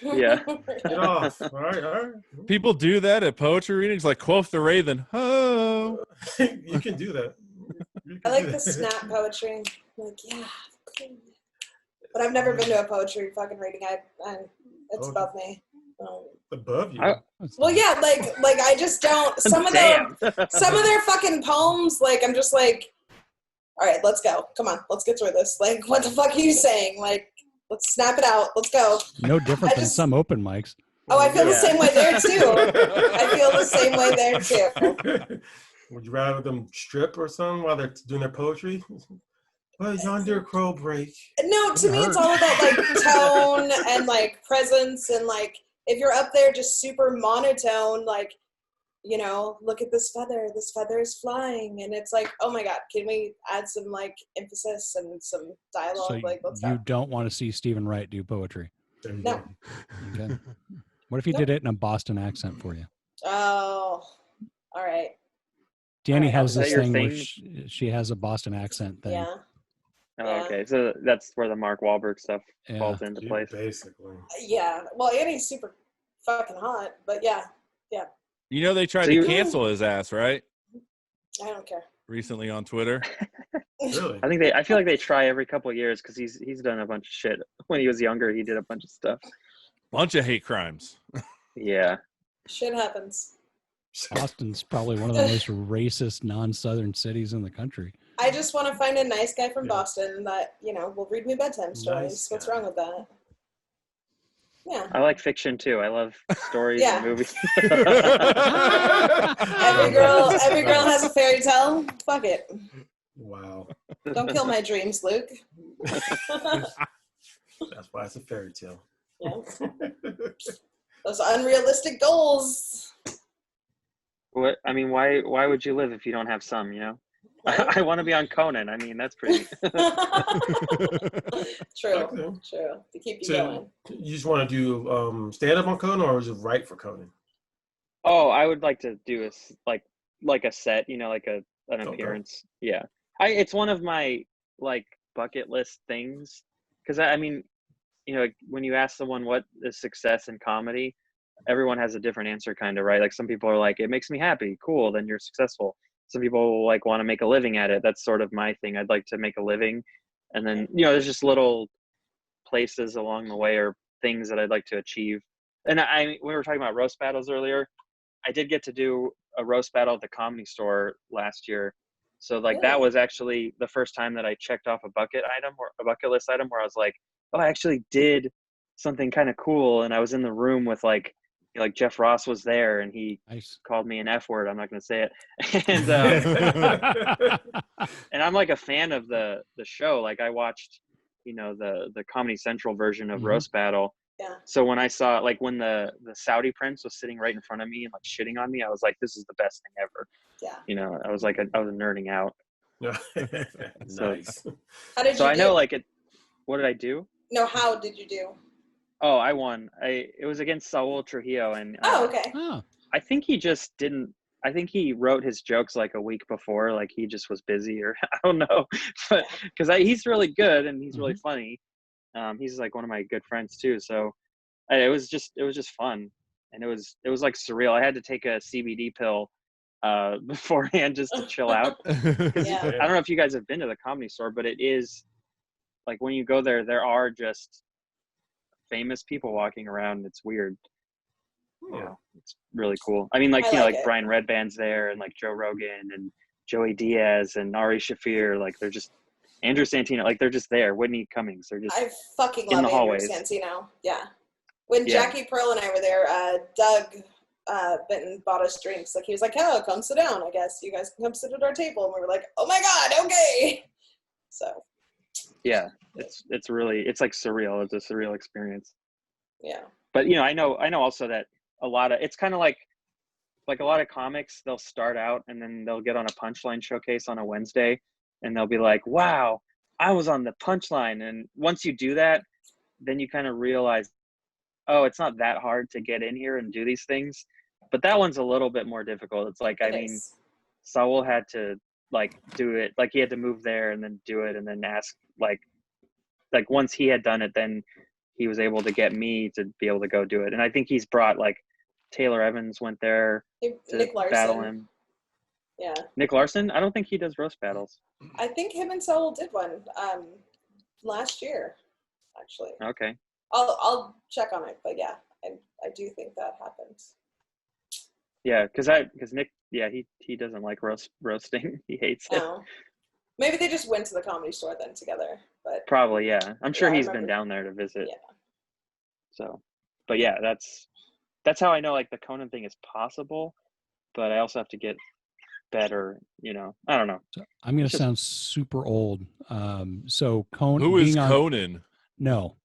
Yeah. Get off. All right. People do that at poetry readings, like Quoth the Raven. Oh, You can do that. I like the snap poetry. I'm like, yeah, cool. But I've never been to a poetry fucking reading. It's above me. Above you. Well, yeah, like I just don't. Some of their fucking poems, like I'm just like, all right, let's go. Come on, let's get through this. Like, what the fuck are you saying? Like, let's snap it out. Let's go. No different than some open mics. Oh, I feel the same way there too. I feel the same way there too. Would you rather them strip or something while they're doing their poetry? Well, yonder crow break. No, to me it's all about like tone and like presence, and like if you're up there just super monotone, like, look at this feather is flying, and it's like, oh my god, can we add some like emphasis and some dialogue? So like, let's you go. don't want to see Stephen Wright do poetry? No. Okay. What if he did it in a Boston accent for you? Oh, all right. Danny has Is that this your thing where thing? she has a Boston accent thing. Yeah. Oh, okay, so that's where the Mark Wahlberg stuff falls into place. Basically. Yeah. Well, Annie's super fucking hot, but yeah. they tried to cancel his ass, right? I don't care. Recently on Twitter. Really? I feel like they try every couple of years because he's done a bunch of shit. When he was younger, he did a bunch of stuff. Bunch of hate crimes. Yeah. Shit happens. Boston's probably one of the most racist non-Southern cities in the country. I just want to find a nice guy from Boston that, will read me bedtime stories. Nice What's guy. wrong with that? Yeah. I like fiction too. I love stories and movies. Every girl has a fairy tale. Fuck it. Wow. Don't kill my dreams, Luke. That's why it's a fairy tale. Yeah. Those unrealistic goals. What? I mean, why would you live if you don't have some? I want to be on Conan. I mean, that's pretty. True. Okay. To keep you So going. you just want to do stand up on Conan, or just write for Conan? Oh, I would like to do like a set, like an appearance. Yeah. It's one of my like bucket list things, because I mean, when you ask someone what is success in comedy, everyone has a different answer, kind of, right? Like some people are like, it makes me happy. Cool, then you're successful. Some people like want to make a living at it. That's sort of my thing. I'd like to make a living, and then there's just little places along the way or things that I'd like to achieve. And we were talking about roast battles earlier. I did get to do a roast battle at the Comedy Store last year. So that was actually the first time that I checked off a bucket list item where I was like, oh, I actually did something kind of cool. And I was in the room with like Jeff Ross was there, and he called me an F word. I'm not going to say it. And I'm like a fan of the show. Like I watched, the Comedy Central version of Roast Battle. Yeah. So when I saw when the Saudi prince was sitting right in front of me and like shitting on me, I was like, this is the best thing ever. Yeah. I was like, I was nerding out. Nice. How did you I know what did I do? No, how did you do? Oh, I won. It was against Saul Trujillo, and okay. I think he just didn't. I think he wrote his jokes like a week before, like he just was busy, or I don't know, but because he's really good and he's really funny. He's like one of my good friends too. So it was just fun, and it was like surreal. I had to take a CBD pill beforehand just to chill out. Yeah. I don't know if you guys have been to the Comedy Store, but it is like when you go there are just famous people walking around. It's weird. It's really cool. I mean, like Brian Redband's there, and like Joe Rogan and Joey Diaz and Ari Shaffir. Like they're just Andrew Santino. Like they're just there. Whitney Cummings. They're just. I fucking love Andrew Santino. Yeah. When Jackie Pearl and I were there, Doug Benton bought us drinks. Like he was like, "Oh, come sit down. I guess you guys can come sit at our table." And we were like, "Oh my god, okay." So Yeah, it's really, it's like surreal. It's a surreal experience. Yeah. But you know, I know also that a lot of, it's kind of like a lot of comics, they'll start out and then they'll get on a punchline showcase on a Wednesday and they'll be like, wow, I was on the punchline. And once you do that, then you kind of realize, oh, it's not that hard to get in here and do these things. But that one's a little bit more difficult. It's like, I It mean, is. Saul had to like do it, like he had to move there and then do it and then ask, like once he had done it, then he was able to get me to be able to go do it. And I think he's brought, like, Taylor Evans went there to Nick battle Larson. him. Yeah. Nick Larson? I don't think he does roast battles. I think him and Saul did one last year, actually. Okay. I'll check on it, but yeah, I do think that happened. Yeah, because Nick, yeah, he doesn't like roasting. He hates it. No. Maybe they just went to the Comedy Store then together, but Probably, yeah. I'm sure Yeah, I he's been remember. down there to visit. Yeah. So, but yeah, that's how I know, like, the Conan thing is possible, but I also have to get better, you know. I don't know. So I'm going It's to just- sound super old. So Conan, Who is being on, Conan? no,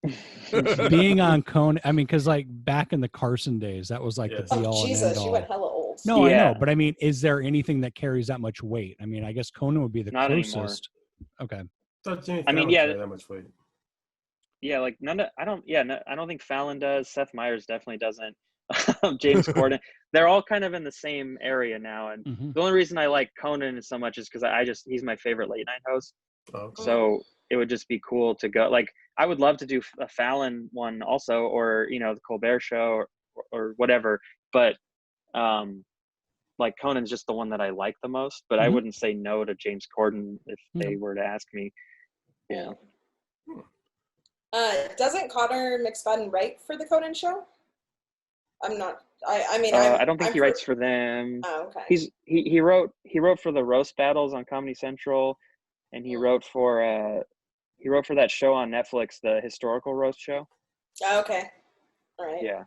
being on Conan. I mean, because like back in the Carson days, that was like Yes. the be oh all and end Jesus, you all. went hella old. No, I know, Yeah. but I mean, is there anything that carries that much weight? I mean, I guess Conan would be the Not anymore. closest. Okay. Thought Jimmy I mean, Fallon yeah. carried that much weight. Yeah, like I don't think Fallon does. Seth Meyers definitely doesn't. James Corden. They're all kind of in the same area now. And Mhm. the only reason I like Conan so much is because he's my favorite late night host. Oh, So it would just be cool to go. Like, I would love to do a Fallon one also, or, you know, the Colbert Show or whatever. But like, Conan's just the one that I like the most. But I Mhm. wouldn't say no to James Corden if they were to ask me. Yeah. Doesn't Connor McSpadden write for the Conan show? I'm not. I mean, I don't think I'm he writes for them. Oh, okay. He wrote for the roast battles on Comedy Central, and he wrote for that show on Netflix, the historical roast show. Oh, okay. All right. Yeah.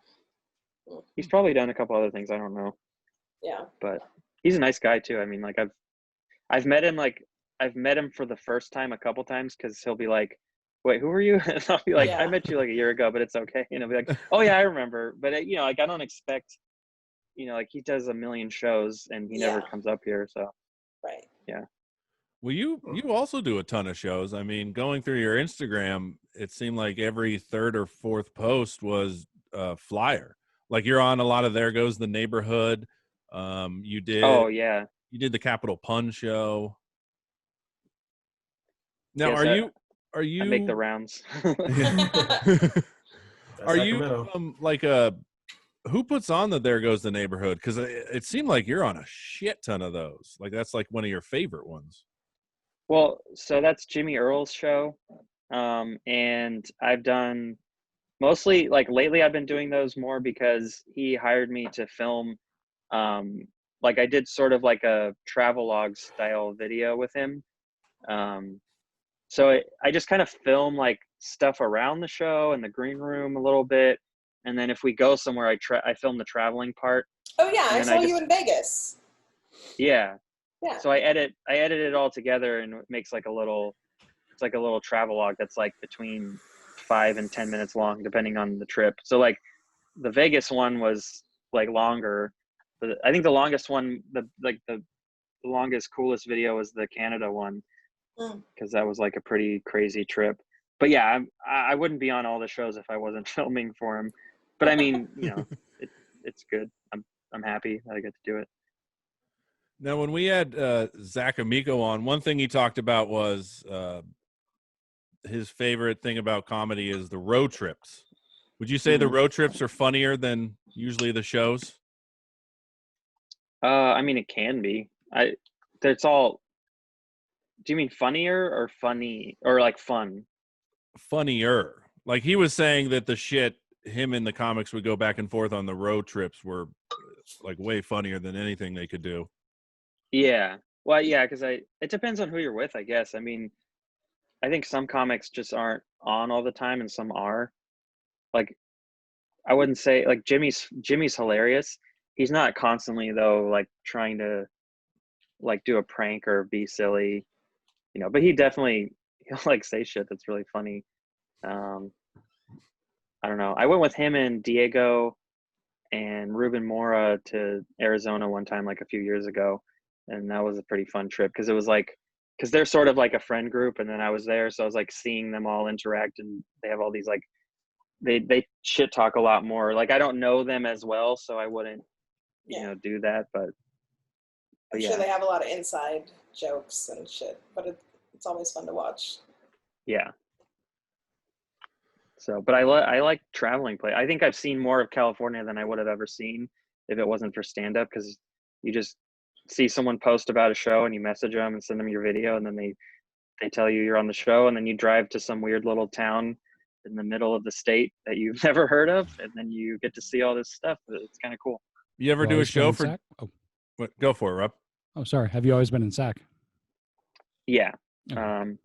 He's probably done a couple other things, I don't know. Yeah. But he's a nice guy too. I mean, like, I've met him, like, I've met him for the first time a couple times, because he'll be like, wait, who are you? And I'll be like, Yeah. I met you like a year ago, but it's okay. And he'll be like, oh yeah, I remember. But you know, like, I don't expect, you know, like, he does a million shows and he never Yeah. comes up here. So Right. Well, you also do a ton of shows. I mean, going through your Instagram, it seemed like every third or fourth post was a flyer. Like, you're on a lot of There Goes the Neighborhood. You did oh yeah. the Capital Pun show. Now, Yes, are you I make the rounds. That's are you Sacramento. like who puts on the There Goes the Neighborhood? Because it seemed like you're on a shit ton of those. Like, that's like one of your favorite ones. Well, so that's Jimmy Earl's show. And I've done mostly, like, lately I've been doing those more because he hired me to film. Like, I did sort of like a travelogue style video with him. So I just kind of film, like, stuff around the show and the green room a little bit. And then if we go somewhere, I film the traveling part. Oh yeah, I And saw then you in Vegas. Yeah. Yeah. So I edit it all together, and it makes like it's like a little travelogue that's like between 5 and 10 minutes long, depending on the trip. So, like, the Vegas one was, like, longer. But I think the longest one, the longest, coolest video was the Canada one, because that was like a pretty crazy trip. But yeah, I wouldn't be on all the shows if I wasn't filming for him. But I mean, you know, it's good. I'm happy that I get to do it. Now, when we had Zach Amico on, one thing he talked about was his favorite thing about comedy is the road trips. Would you say the road trips are funnier than usually the shows? I mean, it can be. It's all. Do you mean funnier or funny, or like fun? Funnier. Like, he was saying that the shit him and the comics would go back and forth on the road trips were like way funnier than anything they could do. Yeah. Well, yeah, because it depends on who you're with, I guess. I mean, I think some comics just aren't on all the time, and some are. Like, I wouldn't say, like, Jimmy's hilarious. He's not constantly, though, like, trying to, like, do a prank or be silly, you know. But he'll he'll like say shit that's really funny. I don't know. I went with him and Diego and Ruben Mora to Arizona one time, like a few years ago, and that was a pretty fun trip because it was like, because they're sort of like a friend group, and then I was there, so I was like seeing them all interact, and they have all these like, they shit talk a lot more. Like I don't know them as well, so I wouldn't, do that. But I'm yeah. sure they have a lot of inside jokes and shit, but it's always fun to watch. Yeah. So, but I like traveling play. I think I've seen more of California than I would have ever seen if it wasn't for stand-up, because you just see someone post about a show and you message them and send them your video, and then they tell you you're on the show, and then you drive to some weird little town in the middle of the state that you've never heard of, and then you get to see all this stuff. It's kind of cool. You ever do a show for? What, go for it, Rob. Oh, sorry. Have you always been in SAC? Yeah. Okay.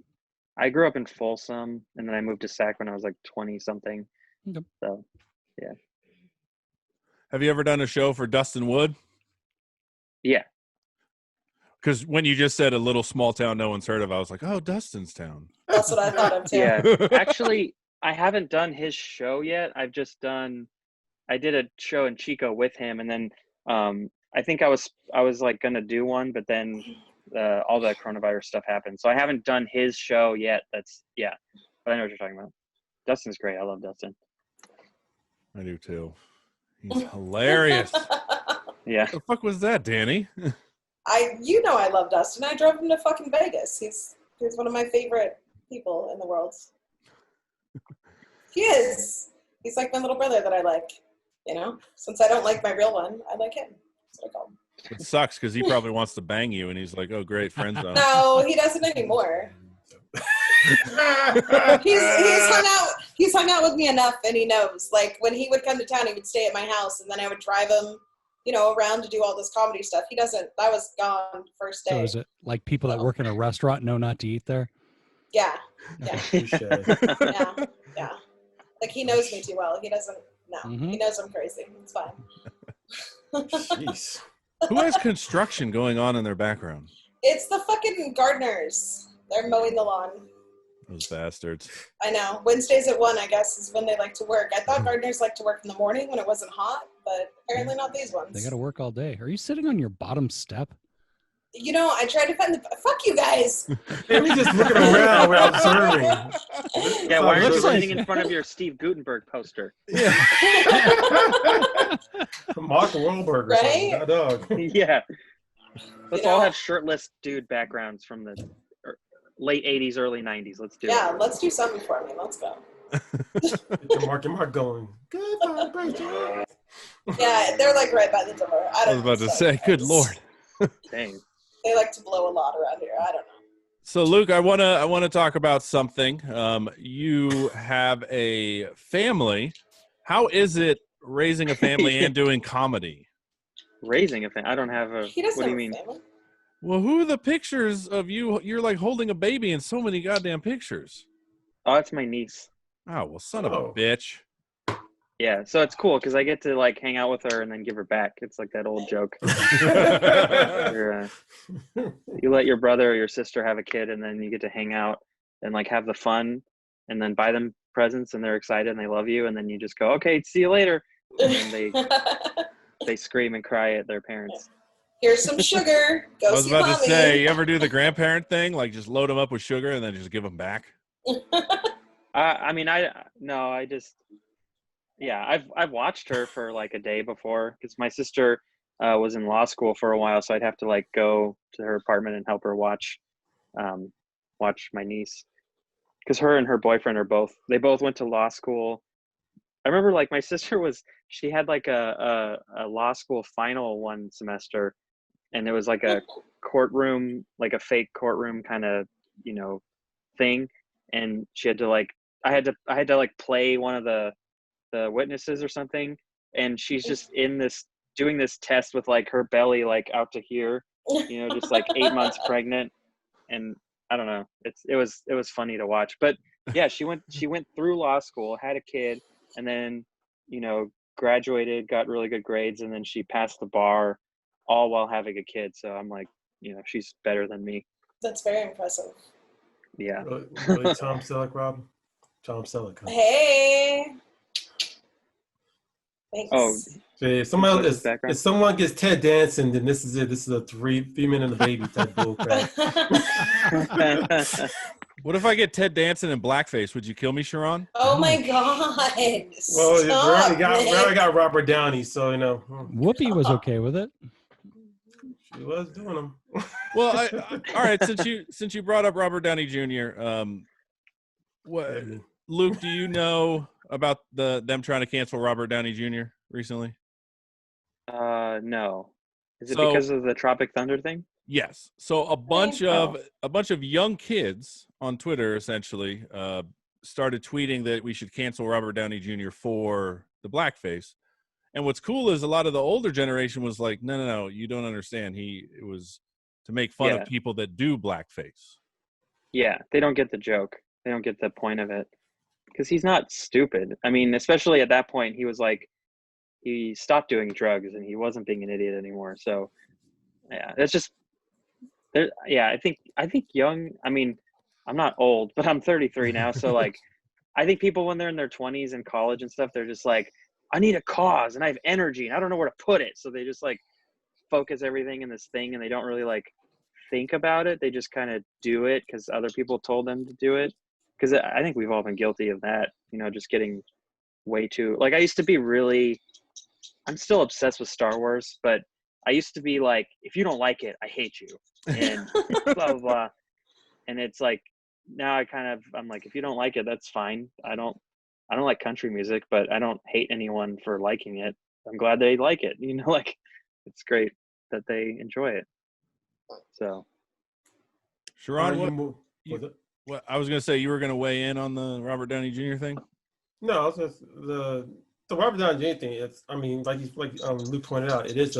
I grew up in Folsom, and then I moved to SAC when I was like 20 something. Okay. So, yeah. Have you ever done a show for Dustin Wood? Yeah. Because when you just said a little small town no one's heard of, I was like, oh, Dustin's town. That's what I thought of too. Yeah. Actually, I haven't done his show yet. I did a show in Chico with him, and then I think I was like gonna do one, but then all the coronavirus stuff happened, so I haven't done his show yet. But I know what you're talking about. Dustin's great. I love Dustin. I do too. He's hilarious. Yeah. What the fuck was that, Danny? I love Dustin. I drove him to fucking Vegas. He's one of my favorite people in the world. He is. He's like my little brother that I like. Since I don't like my real one, I like him. That's what I call him. It sucks because he probably wants to bang you, and he's like, "Oh, great, friend zone." No, he doesn't anymore. He's hung out with me enough, and he knows. Like when he would come to town, he would stay at my house, and then I would drive him, around to do all this comedy stuff. He doesn't. I was gone first day. So is it like people that work in a restaurant know not to eat there? Yeah. Touche. Yeah. Like he knows me too well. He doesn't. No, He knows I'm crazy. It's fine. Jeez. Who has construction going on in their background? It's the fucking gardeners. They're mowing the lawn. Those bastards. I know. Wednesdays at 1, I guess, is when they like to work. I thought gardeners like to work in the morning when it wasn't hot, but apparently not these ones. They got to work all day. Are you sitting on your bottom step? I tried to find fuck you guys. Maybe just looking around without observing. Yeah, why are you like- sitting in front of your Steve Gutenberg poster? Yeah. Mark Wahlberg or Right? something. Hot dog. Yeah. Let's all have shirtless dude backgrounds from the late 80s, early 90s. Let's do it. Yeah, let's do something for me. Let's go. Get your Mark going. Good vibration. Yeah, they're like right by the door. I was about to say, good Lord. Dang. They like to blow a lot around here. I don't know. So, Luke, I wanna talk about something. You have a family. How is it raising a family and doing comedy? Raising a family? I don't have a. He doesn't What do have you a mean? family. Well, who are the pictures of you? You're like holding a baby in so many goddamn pictures. Oh, that's my niece. Oh, well, son of a Oh. bitch. Yeah, so it's cool because I get to like hang out with her and then give her back. It's like that old joke. You let your brother or your sister have a kid, and then you get to hang out and like have the fun, and then buy them presents, and they're excited and they love you, and then you just go, okay, see you later, and then they scream and cry at their parents. Here's some sugar. Go I was see about mommy. to say, you ever do the grandparent thing? Like just load them up with sugar and then just give them back? I've watched her for like a day before because my sister was in law school for a while, so I'd have to like go to her apartment and help her watch my niece, because her and her boyfriend they both went to law school. I remember like my sister she had like a law school final one semester, and there was like a courtroom, like a fake courtroom kind of thing, and she had to like I had to like play one of the witnesses or something, and she's just doing this test with like her belly like out to here, just like 8 months pregnant, and I don't know, it was funny to watch. But yeah, she went through law school, had a kid, and then graduated, got really good grades, and then she passed the bar all while having a kid. So I'm like, she's better than me. That's very impressive. Yeah. Really Tom Selleck, Rob? Tom Selleck. Huh? Hey. Thanks. Oh, So if background? someone gets Ted Danson, then this is it. This is a three men and a baby type bull crap. What if I get Ted Danson in blackface? Would you kill me, Sharon? Oh my God. Well, Stop, we already got Robert Downey, so you know. Whoopi was okay with it. She was doing them. Well, all right. Since you brought up Robert Downey Jr., what, Luke? Do you know about them trying to cancel Robert Downey Jr. recently? No. Is it because of the Tropic Thunder thing? Yes. So a bunch of young kids on Twitter essentially started tweeting that we should cancel Robert Downey Jr. for the blackface. And what's cool is a lot of the older generation was like, no, you don't understand. It was to make fun of people that do blackface. Yeah, they don't get the joke. They don't get the point of it. Because he's not stupid. I mean, especially at that point, he was like, he stopped doing drugs and he wasn't being an idiot anymore. So, yeah, that's just, I think young, I mean, I'm not old, but I'm 33 now. So, like, I think people when they're in their 20s in college and stuff, they're just like, I need a cause and I have energy and I don't know where to put it. So they just like focus everything in this thing and they don't really like think about it. They just kind of do it because other people told them to do it. Because I think we've all been guilty of that, you know, just getting way too, like I used to be really, I'm still obsessed with Star Wars, but I used to be like, if you don't like it, I hate you and blah, blah, blah. And it's like, now I'm like, if you don't like it, that's fine. I don't like country music, but I don't hate anyone for liking it. I'm glad they like it. You know, like it's great that they enjoy it. So, Sharon, what I was going to say, you were going to weigh in on the Robert Downey Jr. thing? No, I was just, the Robert Downey Jr. thing. It's, I mean, like Luke pointed out, it's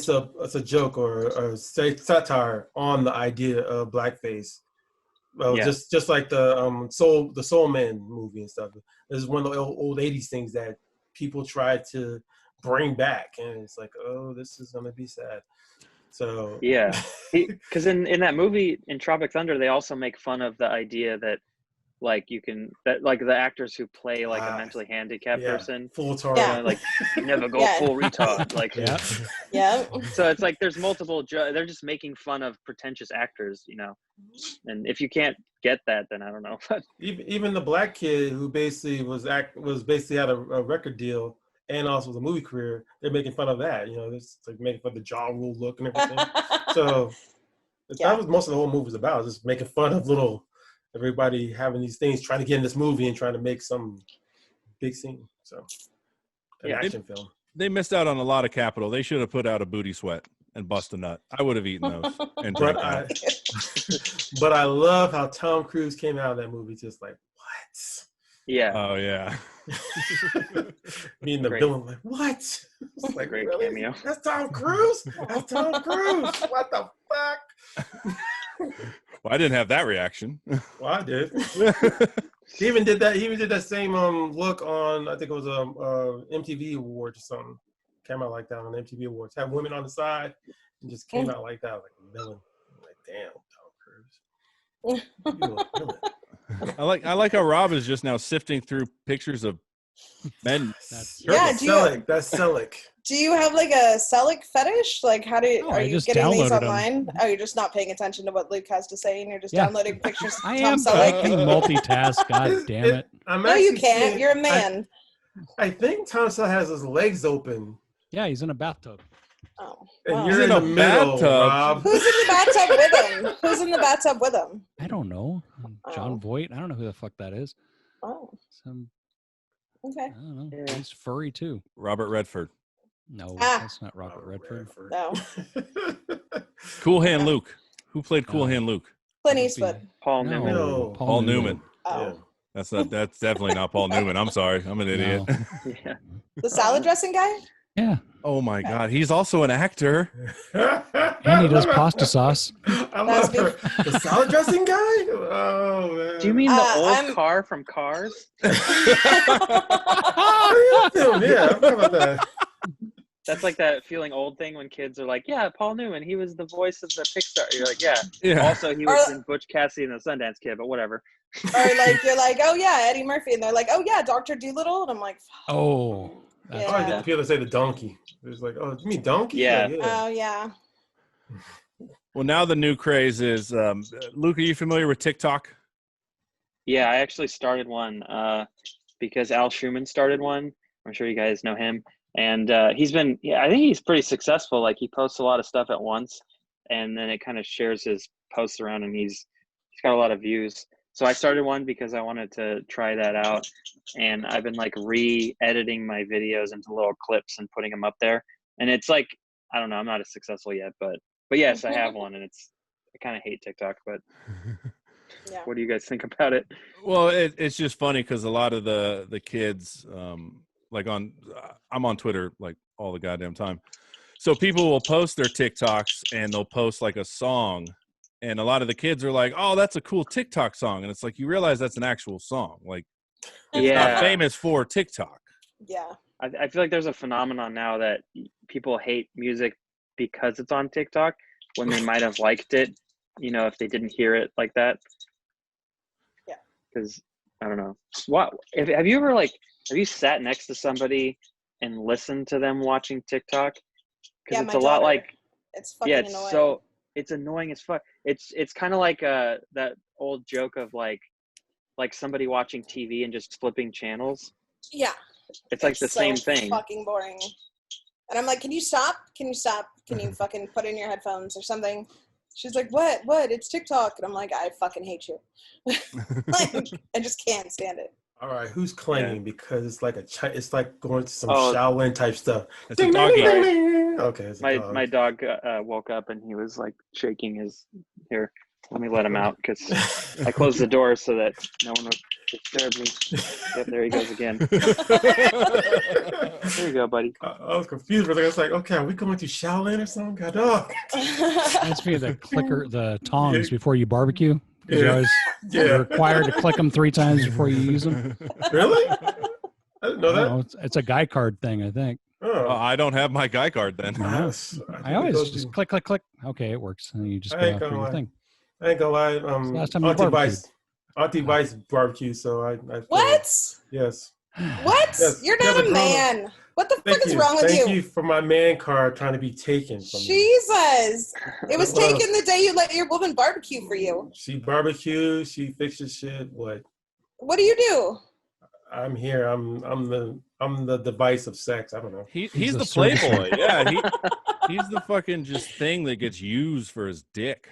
a joke or a satire on the idea of blackface. Well, just like the Soul Man movie and stuff. This is one of the old 80s things that people try to bring back, and it's like, oh, this is gonna be sad. So yeah, because in that movie in Tropic Thunder, they also make fun of the idea that like like the actors who play like a mentally handicapped person, full retard, like never go full retard, like yeah. So it's like there's multiple. They're just making fun of pretentious actors, you know. And if you can't get that, then I don't know. even the black kid who basically was basically had a record deal and also the movie career, they're making fun of that. You know, it's like making fun of the Ja Rule look and everything. So that was most of the whole movie was about, just making fun of everybody having these things, trying to get in this movie and trying to make some big scene. So an action film. They missed out on a lot of capital. They should have put out a booty sweat and bust a nut. I would have eaten those. But I love how Tom Cruise came out of that movie just like, what? Yeah. Oh yeah. Me and the villain like, what? It's like, great really? cameo. That's Tom Cruise? That's Tom Cruise. What the fuck? Well, I didn't have that reaction. Well, I did. He even did that same look on, I think it was MTV Awards or something. Came out like that on MTV Awards. Had women on the side and just came out like that, like a villain. I'm like, damn, Tom Cruise. You a villain. I like how Rob is just now sifting through pictures of men. That's Selleck. Do you have like a Selleck fetish? Like, are you getting these online? Oh, you're just not paying attention to what Luke has to say, and you're just downloading pictures of Tom Selleck. I can multitask. God damn it! No, you can't. You're a man. I think Tom Selleck has his legs open. Yeah, he's in a bathtub. Oh, and you're in the middle, Rob. Who's in the bathtub with him? Who's in the bathtub with him? I don't know. John Voight. I don't know who the fuck that is. Oh. Okay. I don't know. Yeah. He's furry too. Robert Redford. No, that's not Robert Redford. No. Cool Hand Luke. Who played Cool Hand Luke? Clint Eastwood. Paul Newman. No, Paul Newman. Oh. Yeah. That's definitely not Paul Newman. I'm sorry. I'm an idiot. No. Yeah. The salad dressing guy? Yeah. Oh my God. He's also an actor. And he does pasta sauce. I love the salad dressing guy? Oh, man. Do you mean the old car from Cars? Yeah, I forgot about that. That's like that feeling old thing when kids are like, yeah, Paul Newman, he was the voice of the Pixar. You're like, yeah. Yeah. Also, he was in Butch Cassidy and the Sundance Kid, but whatever. Or like you're like, oh yeah, Eddie Murphy, and they're like, oh yeah, Dr. Doolittle, and I'm like, Oh, I always get the people that say the donkey. It's like, oh, you mean donkey? Yeah. Like, oh yeah. Well, now the new craze is, Luke, are you familiar with TikTok? Yeah, I actually started one because Al Schumann started one. I'm sure you guys know him. And he's been, I think he's pretty successful. Like, he posts a lot of stuff at once, and then it kind of shares his posts around, and he's got a lot of views. So I started one because I wanted to try that out. And I've been like re-editing my videos into little clips and putting them up there. And it's like, I don't know, I'm not as successful yet, but yes, I have one, and I kind of hate TikTok, but Yeah. what do you guys think about it? Well, it's just funny because a lot of the kids, like I'm on Twitter like all the goddamn time. So people will post their TikToks and they'll post like a song, and a lot of the kids are like, "Oh, that's a cool TikTok song," and it's like, you realize that's an actual song. Like, it's not famous for TikTok. Yeah. I feel like there's a phenomenon now that people hate music because it's on TikTok when they might have liked it, you know, if they didn't hear it like that. Yeah. Because I don't know. Have you sat next to somebody and listened to them watching TikTok? Because it's a lot like, it's fucking it's annoying. so it's annoying as fuck. It's kind of like that old joke of like somebody watching TV and just flipping channels. Yeah. It's like the so same thing. Fucking boring. And I'm like, can you stop? Can you stop? Can you fucking put in your headphones or something? She's like, what? It's TikTok. And I'm like, I fucking hate you. Like, I just can't stand it. all right, who's clanging? Because it's like it's like going to some Oh. Shaolin type stuff. It's a doggy. Okay, it's a dog. My dog woke up and he was like shaking his hair. Let me let him out because I closed the door so that no one would disturb me. Yep, there he goes again. There you go, buddy. I was confused, but it's like, okay, are we going to Shaolin or something? God, dog. Must be the tongs before you barbecue. Yeah. You're required to click them 3 times before you use them. Really? I didn't know that. No, it's a guy card thing, I think. Oh. I don't have my guy card then. Yes. I always just click. Okay, it works. And you just I go ain't after gonna your lie. thing. I ain't gonna lie. Last time you barbecued. Auntie Vice barbecue, so I What? Yes. What? Yes. You're Yeah, not the a girl- man. What the fuck is you. wrong with Thank you? you for my man card trying to be taken from me. Jesus. It was What taken the day you let your woman barbecue for you. She barbecues, she fixes shit. What do you do? I'm here. I'm the device of sex. I don't know. He's a the service playboy. Yeah, he's the fucking just thing that gets used for his dick.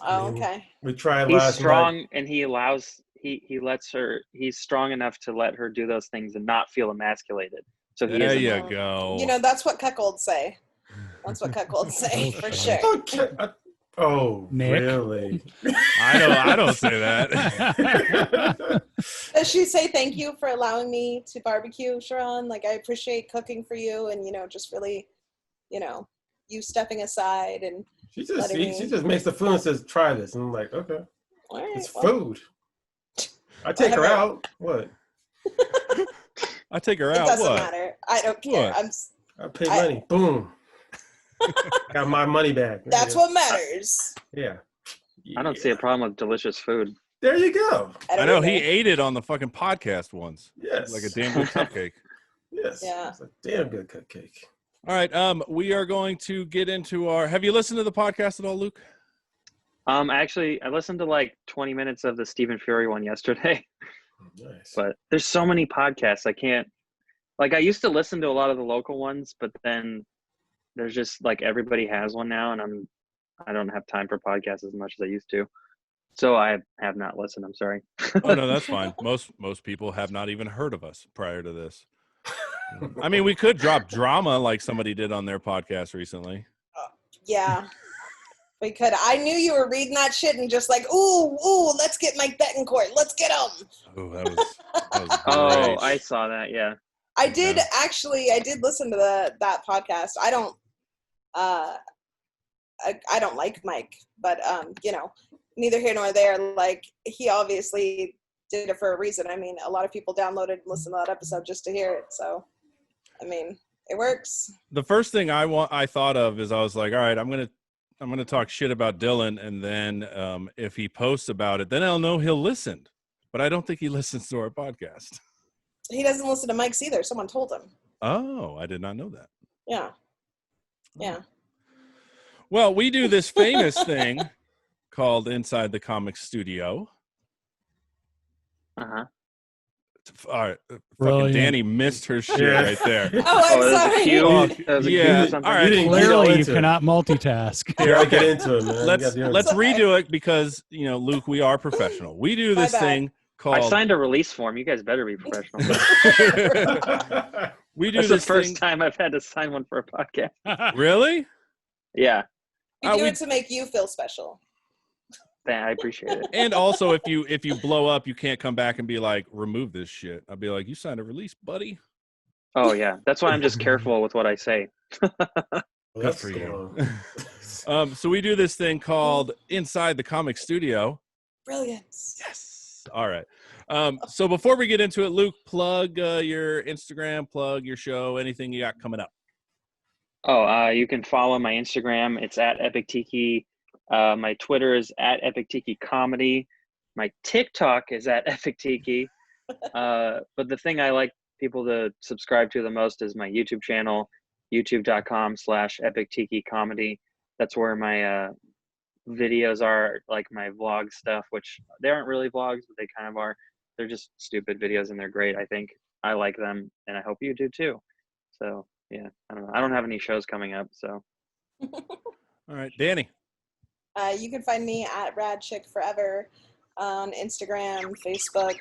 Oh, okay. We tried He's last strong night. and he lets her, he's strong enough to let her do those things and not feel emasculated. So he There isn't. you go. You know, that's what cuckolds say. That's what cuckolds say, for sure. Okay. Oh, Nick? really? I don't say that. Does she say thank you for allowing me to barbecue, Sharon? Like, I appreciate cooking for you and, you know, just really, you know, you stepping aside and She just letting me... she just makes the food and says, "Try this," and I'm like, "Okay, All right, it's well, food." I take her Whatever. out. What? I take her it out. doesn't What? matter. I don't care. What? I pay money. Boom. Got my money back. There That's you go. what matters. Yeah. I don't see a problem with delicious food. There you go. I know either. he ate it on the fucking podcast once. Yes. Like a damn good cupcake. Yes. Yeah. It's a damn good cupcake. All right. We are going to get into our. Have you listened to the podcast at all, Luke? Actually, I listened to like 20 minutes of the Stephen Fury one yesterday, Nice. but there's so many podcasts. I can't, like, I used to listen to a lot of the local ones, but then there's just like everybody has one now, and I don't have time for podcasts as much as I used to. So I have not listened. I'm sorry. Oh no, that's fine. Most people have not even heard of us prior to this. I mean, we could drop drama like somebody did on their podcast recently. Yeah. We could. I knew you were reading that shit and just like, ooh, let's get Mike Betancourt. Let's get him. Oh, that was great. Oh, I saw that. Yeah. I did listen to that podcast. I don't like Mike, but you know, neither here nor there. Like, he obviously did it for a reason. I mean, a lot of people downloaded and listened to that episode just to hear it. So, I mean, It works. The first thing I thought of is I was like, all right, I'm gonna talk shit about Dylan, and then if he posts about it, then I'll know he'll listen. But I don't think he listens to our podcast. He doesn't listen to Mike's either. Someone told him. Oh, I did not know that. Yeah. Yeah. Well, we do this famous thing called Inside the Comic Studio. Uh-huh. All right, fucking Brilliant. Danny missed her shit Yeah. right there. Oh, I'm there's a sorry. cue. Oh, There's a yeah. cue or something. All right. You didn't get all Clearly, you into it. cannot multitask. You gotta get into it, man. Let's redo it because Luke, we are professional. We do this My bad. thing called. I signed a release form. You guys better be professional. We do That's the this first thing. time I've had to sign one for a podcast. Really? Yeah, You do we- it to make you feel special. I appreciate it. And also, if you blow up, you can't come back and be like, remove this shit. I'll be like, you signed a release, buddy. Oh yeah, that's why I'm just careful with what I say. Good for you. So we do this thing called Inside the Comic Studio. Brilliance. Yes. All right. So before we get into it, Luke, plug your Instagram, plug your show, anything you got coming up. Oh, you can follow my Instagram. It's at Epic Tiki. My Twitter is at Epic Tiki Comedy. My TikTok is at Epic Tiki. But the thing I like people to subscribe to the most is my YouTube channel, youtube.com/Epic Tiki Comedy. That's where my videos are, like my vlog stuff, which they aren't really vlogs, but they kind of are. They're just stupid videos and they're great. I think I like them and I hope you do too. So yeah, I don't know. I don't have any shows coming up, so. All right, Danny. You can find me at Rad Chick Forever on Instagram, Facebook.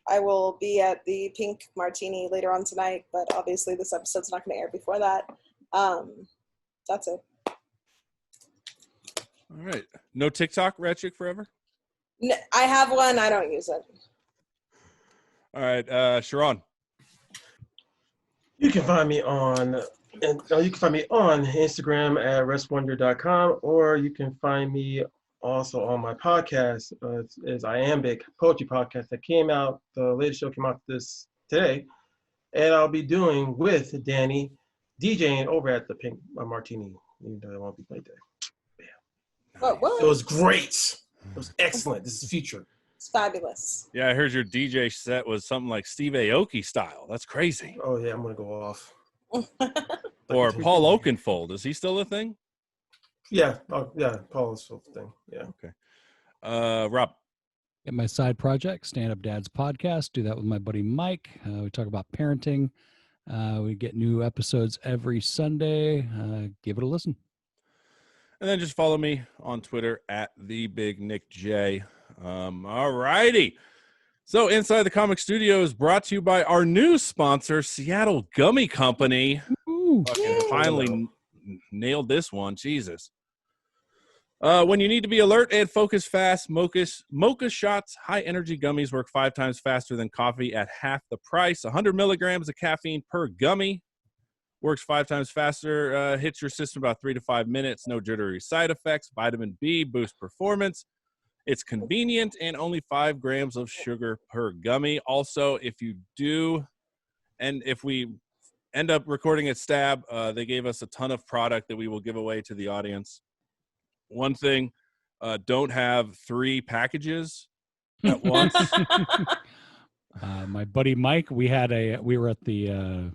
I will be at the Pink Martini later on tonight, but obviously this episode's not going to air before that. That's it. All right. No TikTok, Red Chick Forever? I have one. I don't use it. All right, Sharon. You can find me on Instagram at restwonder.com, or you can find me also on my podcast. It's Iambic Poetry Podcast that came out. The latest show came out today, and I'll be doing with Danny DJing over at the Pink Martini. Even though I won't be playing there. What? It was great. It was excellent. This is future. It's fabulous. Yeah, I heard your DJ set was something like Steve Aoki style. That's crazy. Oh yeah, I'm gonna go off. Or Paul Oakenfold. Is he still a thing? Yeah. Oh yeah. Paul's thing. Yeah. Rob. Get my side project, Stand Up Dad's podcast. Do that with my buddy Mike. We talk about parenting. We get new episodes every Sunday. Give it a listen. And then just follow me on Twitter at TheBigNickJ. All righty. So Inside the Comic Studio is brought to you by our new sponsor, Seattle Gummy Company. Ooh. Fucking finally nailed this one. Jesus. When you need to be alert and focus fast, Mocha Shots high-energy gummies work 5 times faster than coffee at half the price. 100 milligrams of caffeine per gummy. Works 5 times faster, hits your system about 3 to 5 minutes. No jittery side effects. Vitamin B boosts performance. It's convenient and only 5 grams of sugar per gummy. Also, if you do, and if we end up recording at Stab, they gave us a ton of product that we will give away to the audience. One thing, don't have 3 packages at once. My buddy Mike, we were at the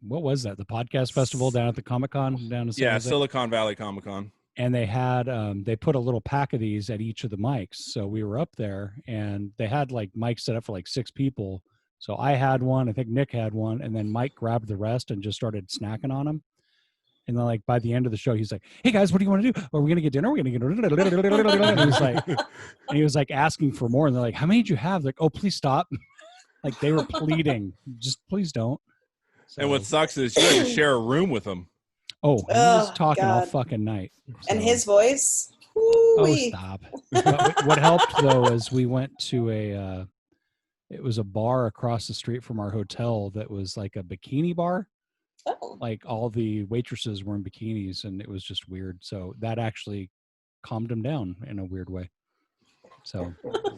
what was that? The podcast festival down at the Comic-Con down in San Yeah, Jose? Silicon Valley Comic-Con. And they had they put a little pack of these at each of the mics. So we were up there and they had like mics set up for like 6 people. So I had one, I think Nick had one, and then Mike grabbed the rest and just started snacking on them. And then like by the end of the show, he's like, "Hey guys, what do you want to do? Are we gonna get dinner? We're gonna get and he was like asking for more. And they're like, "How many did you have?" Like, "Oh, please stop." Like they were pleading, just please don't. So, And what sucks is you had to share a room with them. oh, he was Oh, talking all God. fucking night. And So- his voice. Oh, Woo-wee. stop. What helped though is we went to it was a bar across the street from our hotel that was like a bikini bar. Oh. Like all the waitresses were in bikinis and it was just weird. So that actually calmed him down in a weird way. So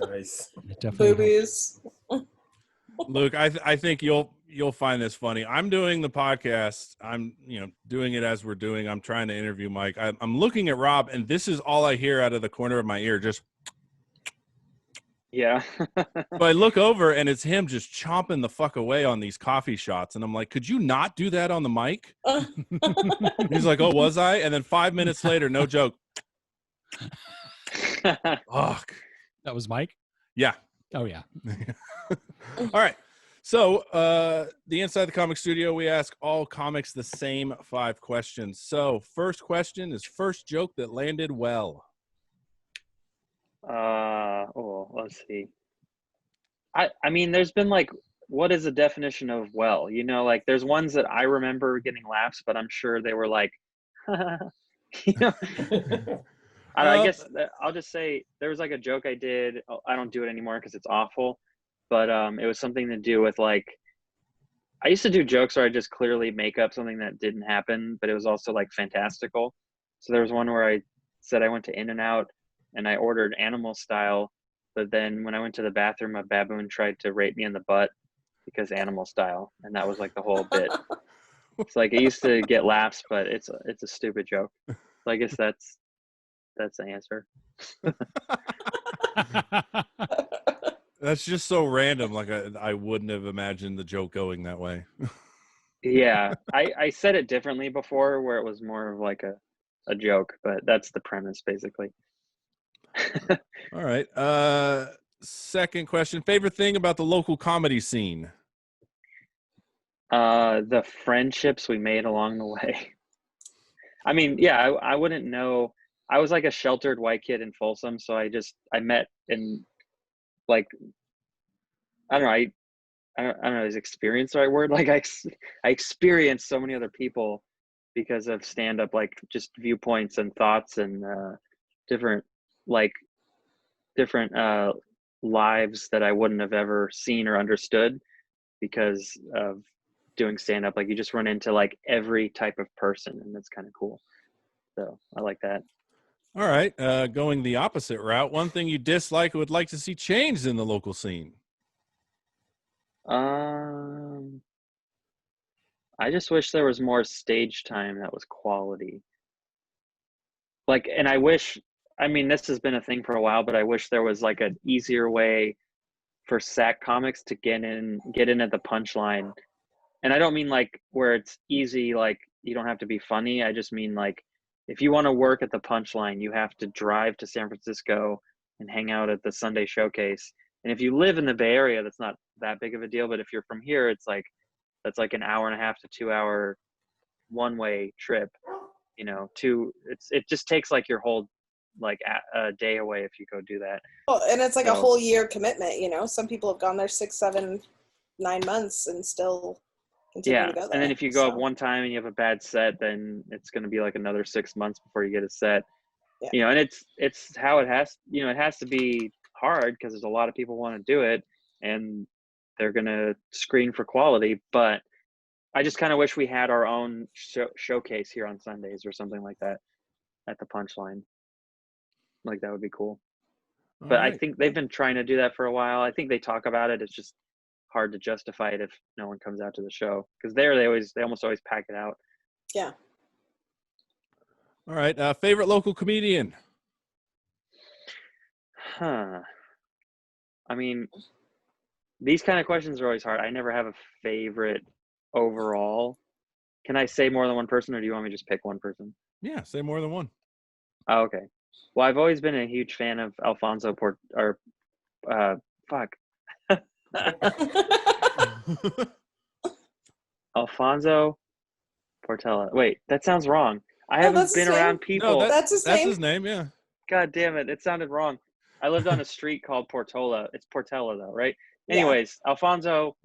Nice. it definitely helped. Boobies. Luke, I think you'll you'll find this funny. I'm doing the podcast. I'm, doing it as we're doing. I'm trying to interview Mike. I'm looking at Rob, and this is all I hear out of the corner of my ear. Just Yeah. so I look over, and it's him just chomping the fuck away on these coffee shots, and I'm like, "Could you not do that on the mic?" He's like, "Oh, was I?" And then 5 minutes later, no joke. Fuck. That was Mike? Yeah. Oh, yeah. All right. So, the Inside the Comic Studio, we ask all comics the same 5 questions. So, first question is first joke that landed well. Let's see. I mean, there's been like, what is the definition of well? Like there's ones that I remember getting laughs, but I'm sure they were like, you know. I guess I'll just say there was like a joke I did. I don't do it anymore because it's awful, but it was something to do with like, I used to do jokes where I just clearly make up something that didn't happen, but it was also like fantastical. So there was one where I said I went to In-N-Out and I ordered animal style, but then when I went to the bathroom, a baboon tried to rape me in the butt because animal style, and that was like the whole bit. It's like it used to get laughs, but it's a stupid joke. So I guess that's the answer. That's just so random. Like I wouldn't have imagined the joke going that way. Yeah, I said it differently before, where it was more of like a joke, but that's the premise basically. All right. Second question. Favorite thing about the local comedy scene? The friendships we made along the way. I mean, yeah, I wouldn't know. I was like a sheltered white kid in Folsom, so I met in like, I don't know, I don't know, is experience the right word? Like I experienced so many other people because of stand up, like just viewpoints and thoughts and different lives that I wouldn't have ever seen or understood because of doing stand up. Like you just run into like every type of person, and that's kind of cool. So I like that. All right. Going the opposite route. One thing you dislike or would like to see changed in the local scene? I just wish there was more stage time that was quality. Like, and I mean, this has been a thing for a while, but I wish there was like an easier way for SAC comics to get in at the punchline. And I don't mean like where it's easy, like you don't have to be funny. I just mean like, if you want to work at the punchline, you have to drive to San Francisco and hang out at the Sunday Showcase. And if you live in the Bay Area, that's not that big of a deal. But if you're from here, it's like, that's like an hour and a half to 2 hour one-way trip, it just takes like your whole like a day away if you go do that. Well, and it's like a whole year commitment, Some people have gone there 6, 7, 9 months and still continue to go there. And then if you go up one time and you have a bad set, then it's going to be like another 6 months before you get a set. Yeah. And it's how it has, it has to be hard because there's a lot of people want to do it and they're going to screen for quality. But I just kind of wish we had our own showcase here on Sundays or something like that at the punchline. Like that would be cool. But right. I think they've been trying to do that for a while. I think they talk about it. It's just hard to justify it if no one comes out to the show because they almost always pack it out. Yeah. All right. Favorite local comedian? I mean, these kind of questions are always hard. I never have a favorite overall. Can I say more than one person, or do you want me to just pick one person? Yeah, say more than one. Oh, okay. Well, I've always been a huge fan of Alfonso Alfonso Portela. Wait, that sounds wrong. I haven't been around people. No, that's his name, yeah. God damn it. It sounded wrong. I lived on a street called Portola. It's Portela though, right? Yeah. Anyways, Alfonso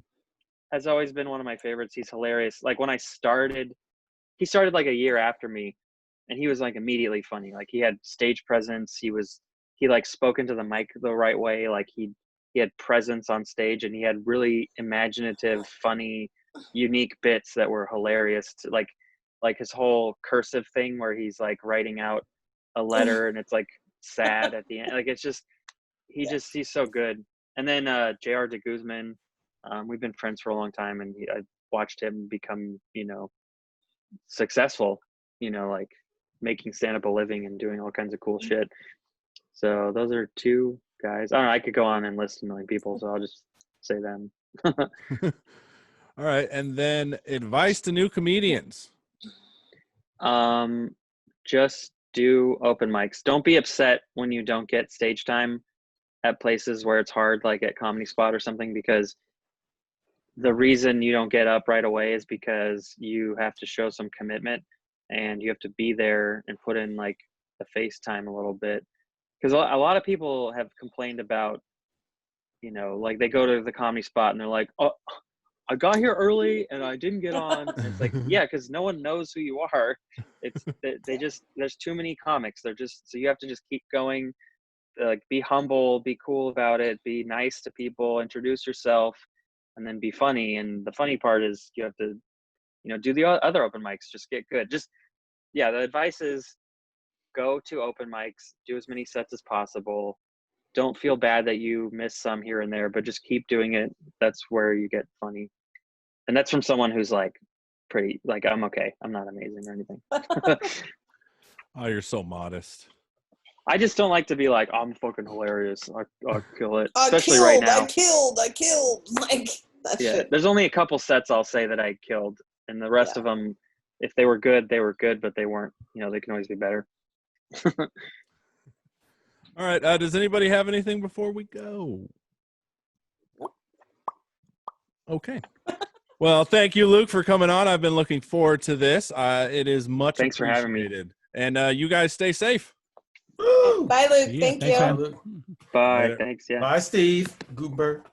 has always been one of my favorites. He's hilarious. Like when he started like a year after me, and he was like immediately funny. Like he had stage presence. He like spoke into the mic the right way. Like he had presence on stage, and he had really imaginative, funny, unique bits that were hilarious. Like his whole cursive thing where he's like writing out a letter and it's like sad at the end. Like it's just, he's so good. And then J.R. de Guzman, We've been friends for a long time, and I watched him become, successful, like making stand-up a living and doing all kinds of cool shit. So those are two guys. I don't know, I could go on and list a million people, so I'll just say them. All right, and then advice to new comedians. Just do open mics. Don't be upset when you don't get stage time at places where it's hard, like at Comedy Spot or something, because the reason you don't get up right away is because you have to show some commitment and you have to be there and put in like the face time a little bit. Because a lot of people have complained about, like they go to the Comedy Spot and they're like, oh, I got here early and I didn't get on. And it's like, yeah, because no one knows who you are. It's there's too many comics. So you have to just keep going, like be humble, be cool about it, be nice to people, introduce yourself, and then be funny. And the funny part is you have to, do the other open mics, just get good. The advice is go to open mics, do as many sets as possible. Don't feel bad that you miss some here and there, but just keep doing it. That's where you get funny. And that's from someone who's like pretty, like, I'm okay. I'm not amazing or anything. Oh, you're so modest. I just don't like to be like, I'm fucking hilarious. I'll kill it. I Especially killed, right now. I killed. Like that shit. There's only a couple sets I'll say that I killed. And the rest of them, if they were good, but they weren't, they can always be better. All right. Does anybody have anything before we go? Okay. Well, thank you, Luke, for coming on. I've been looking forward to this. It is much Thanks for having me. appreciated. And you guys stay safe. Woo! Bye, Luke. Yeah, Thank thanks, you. man. Luke. Bye. Later. Thanks. Yeah. Bye, Steve. Goober.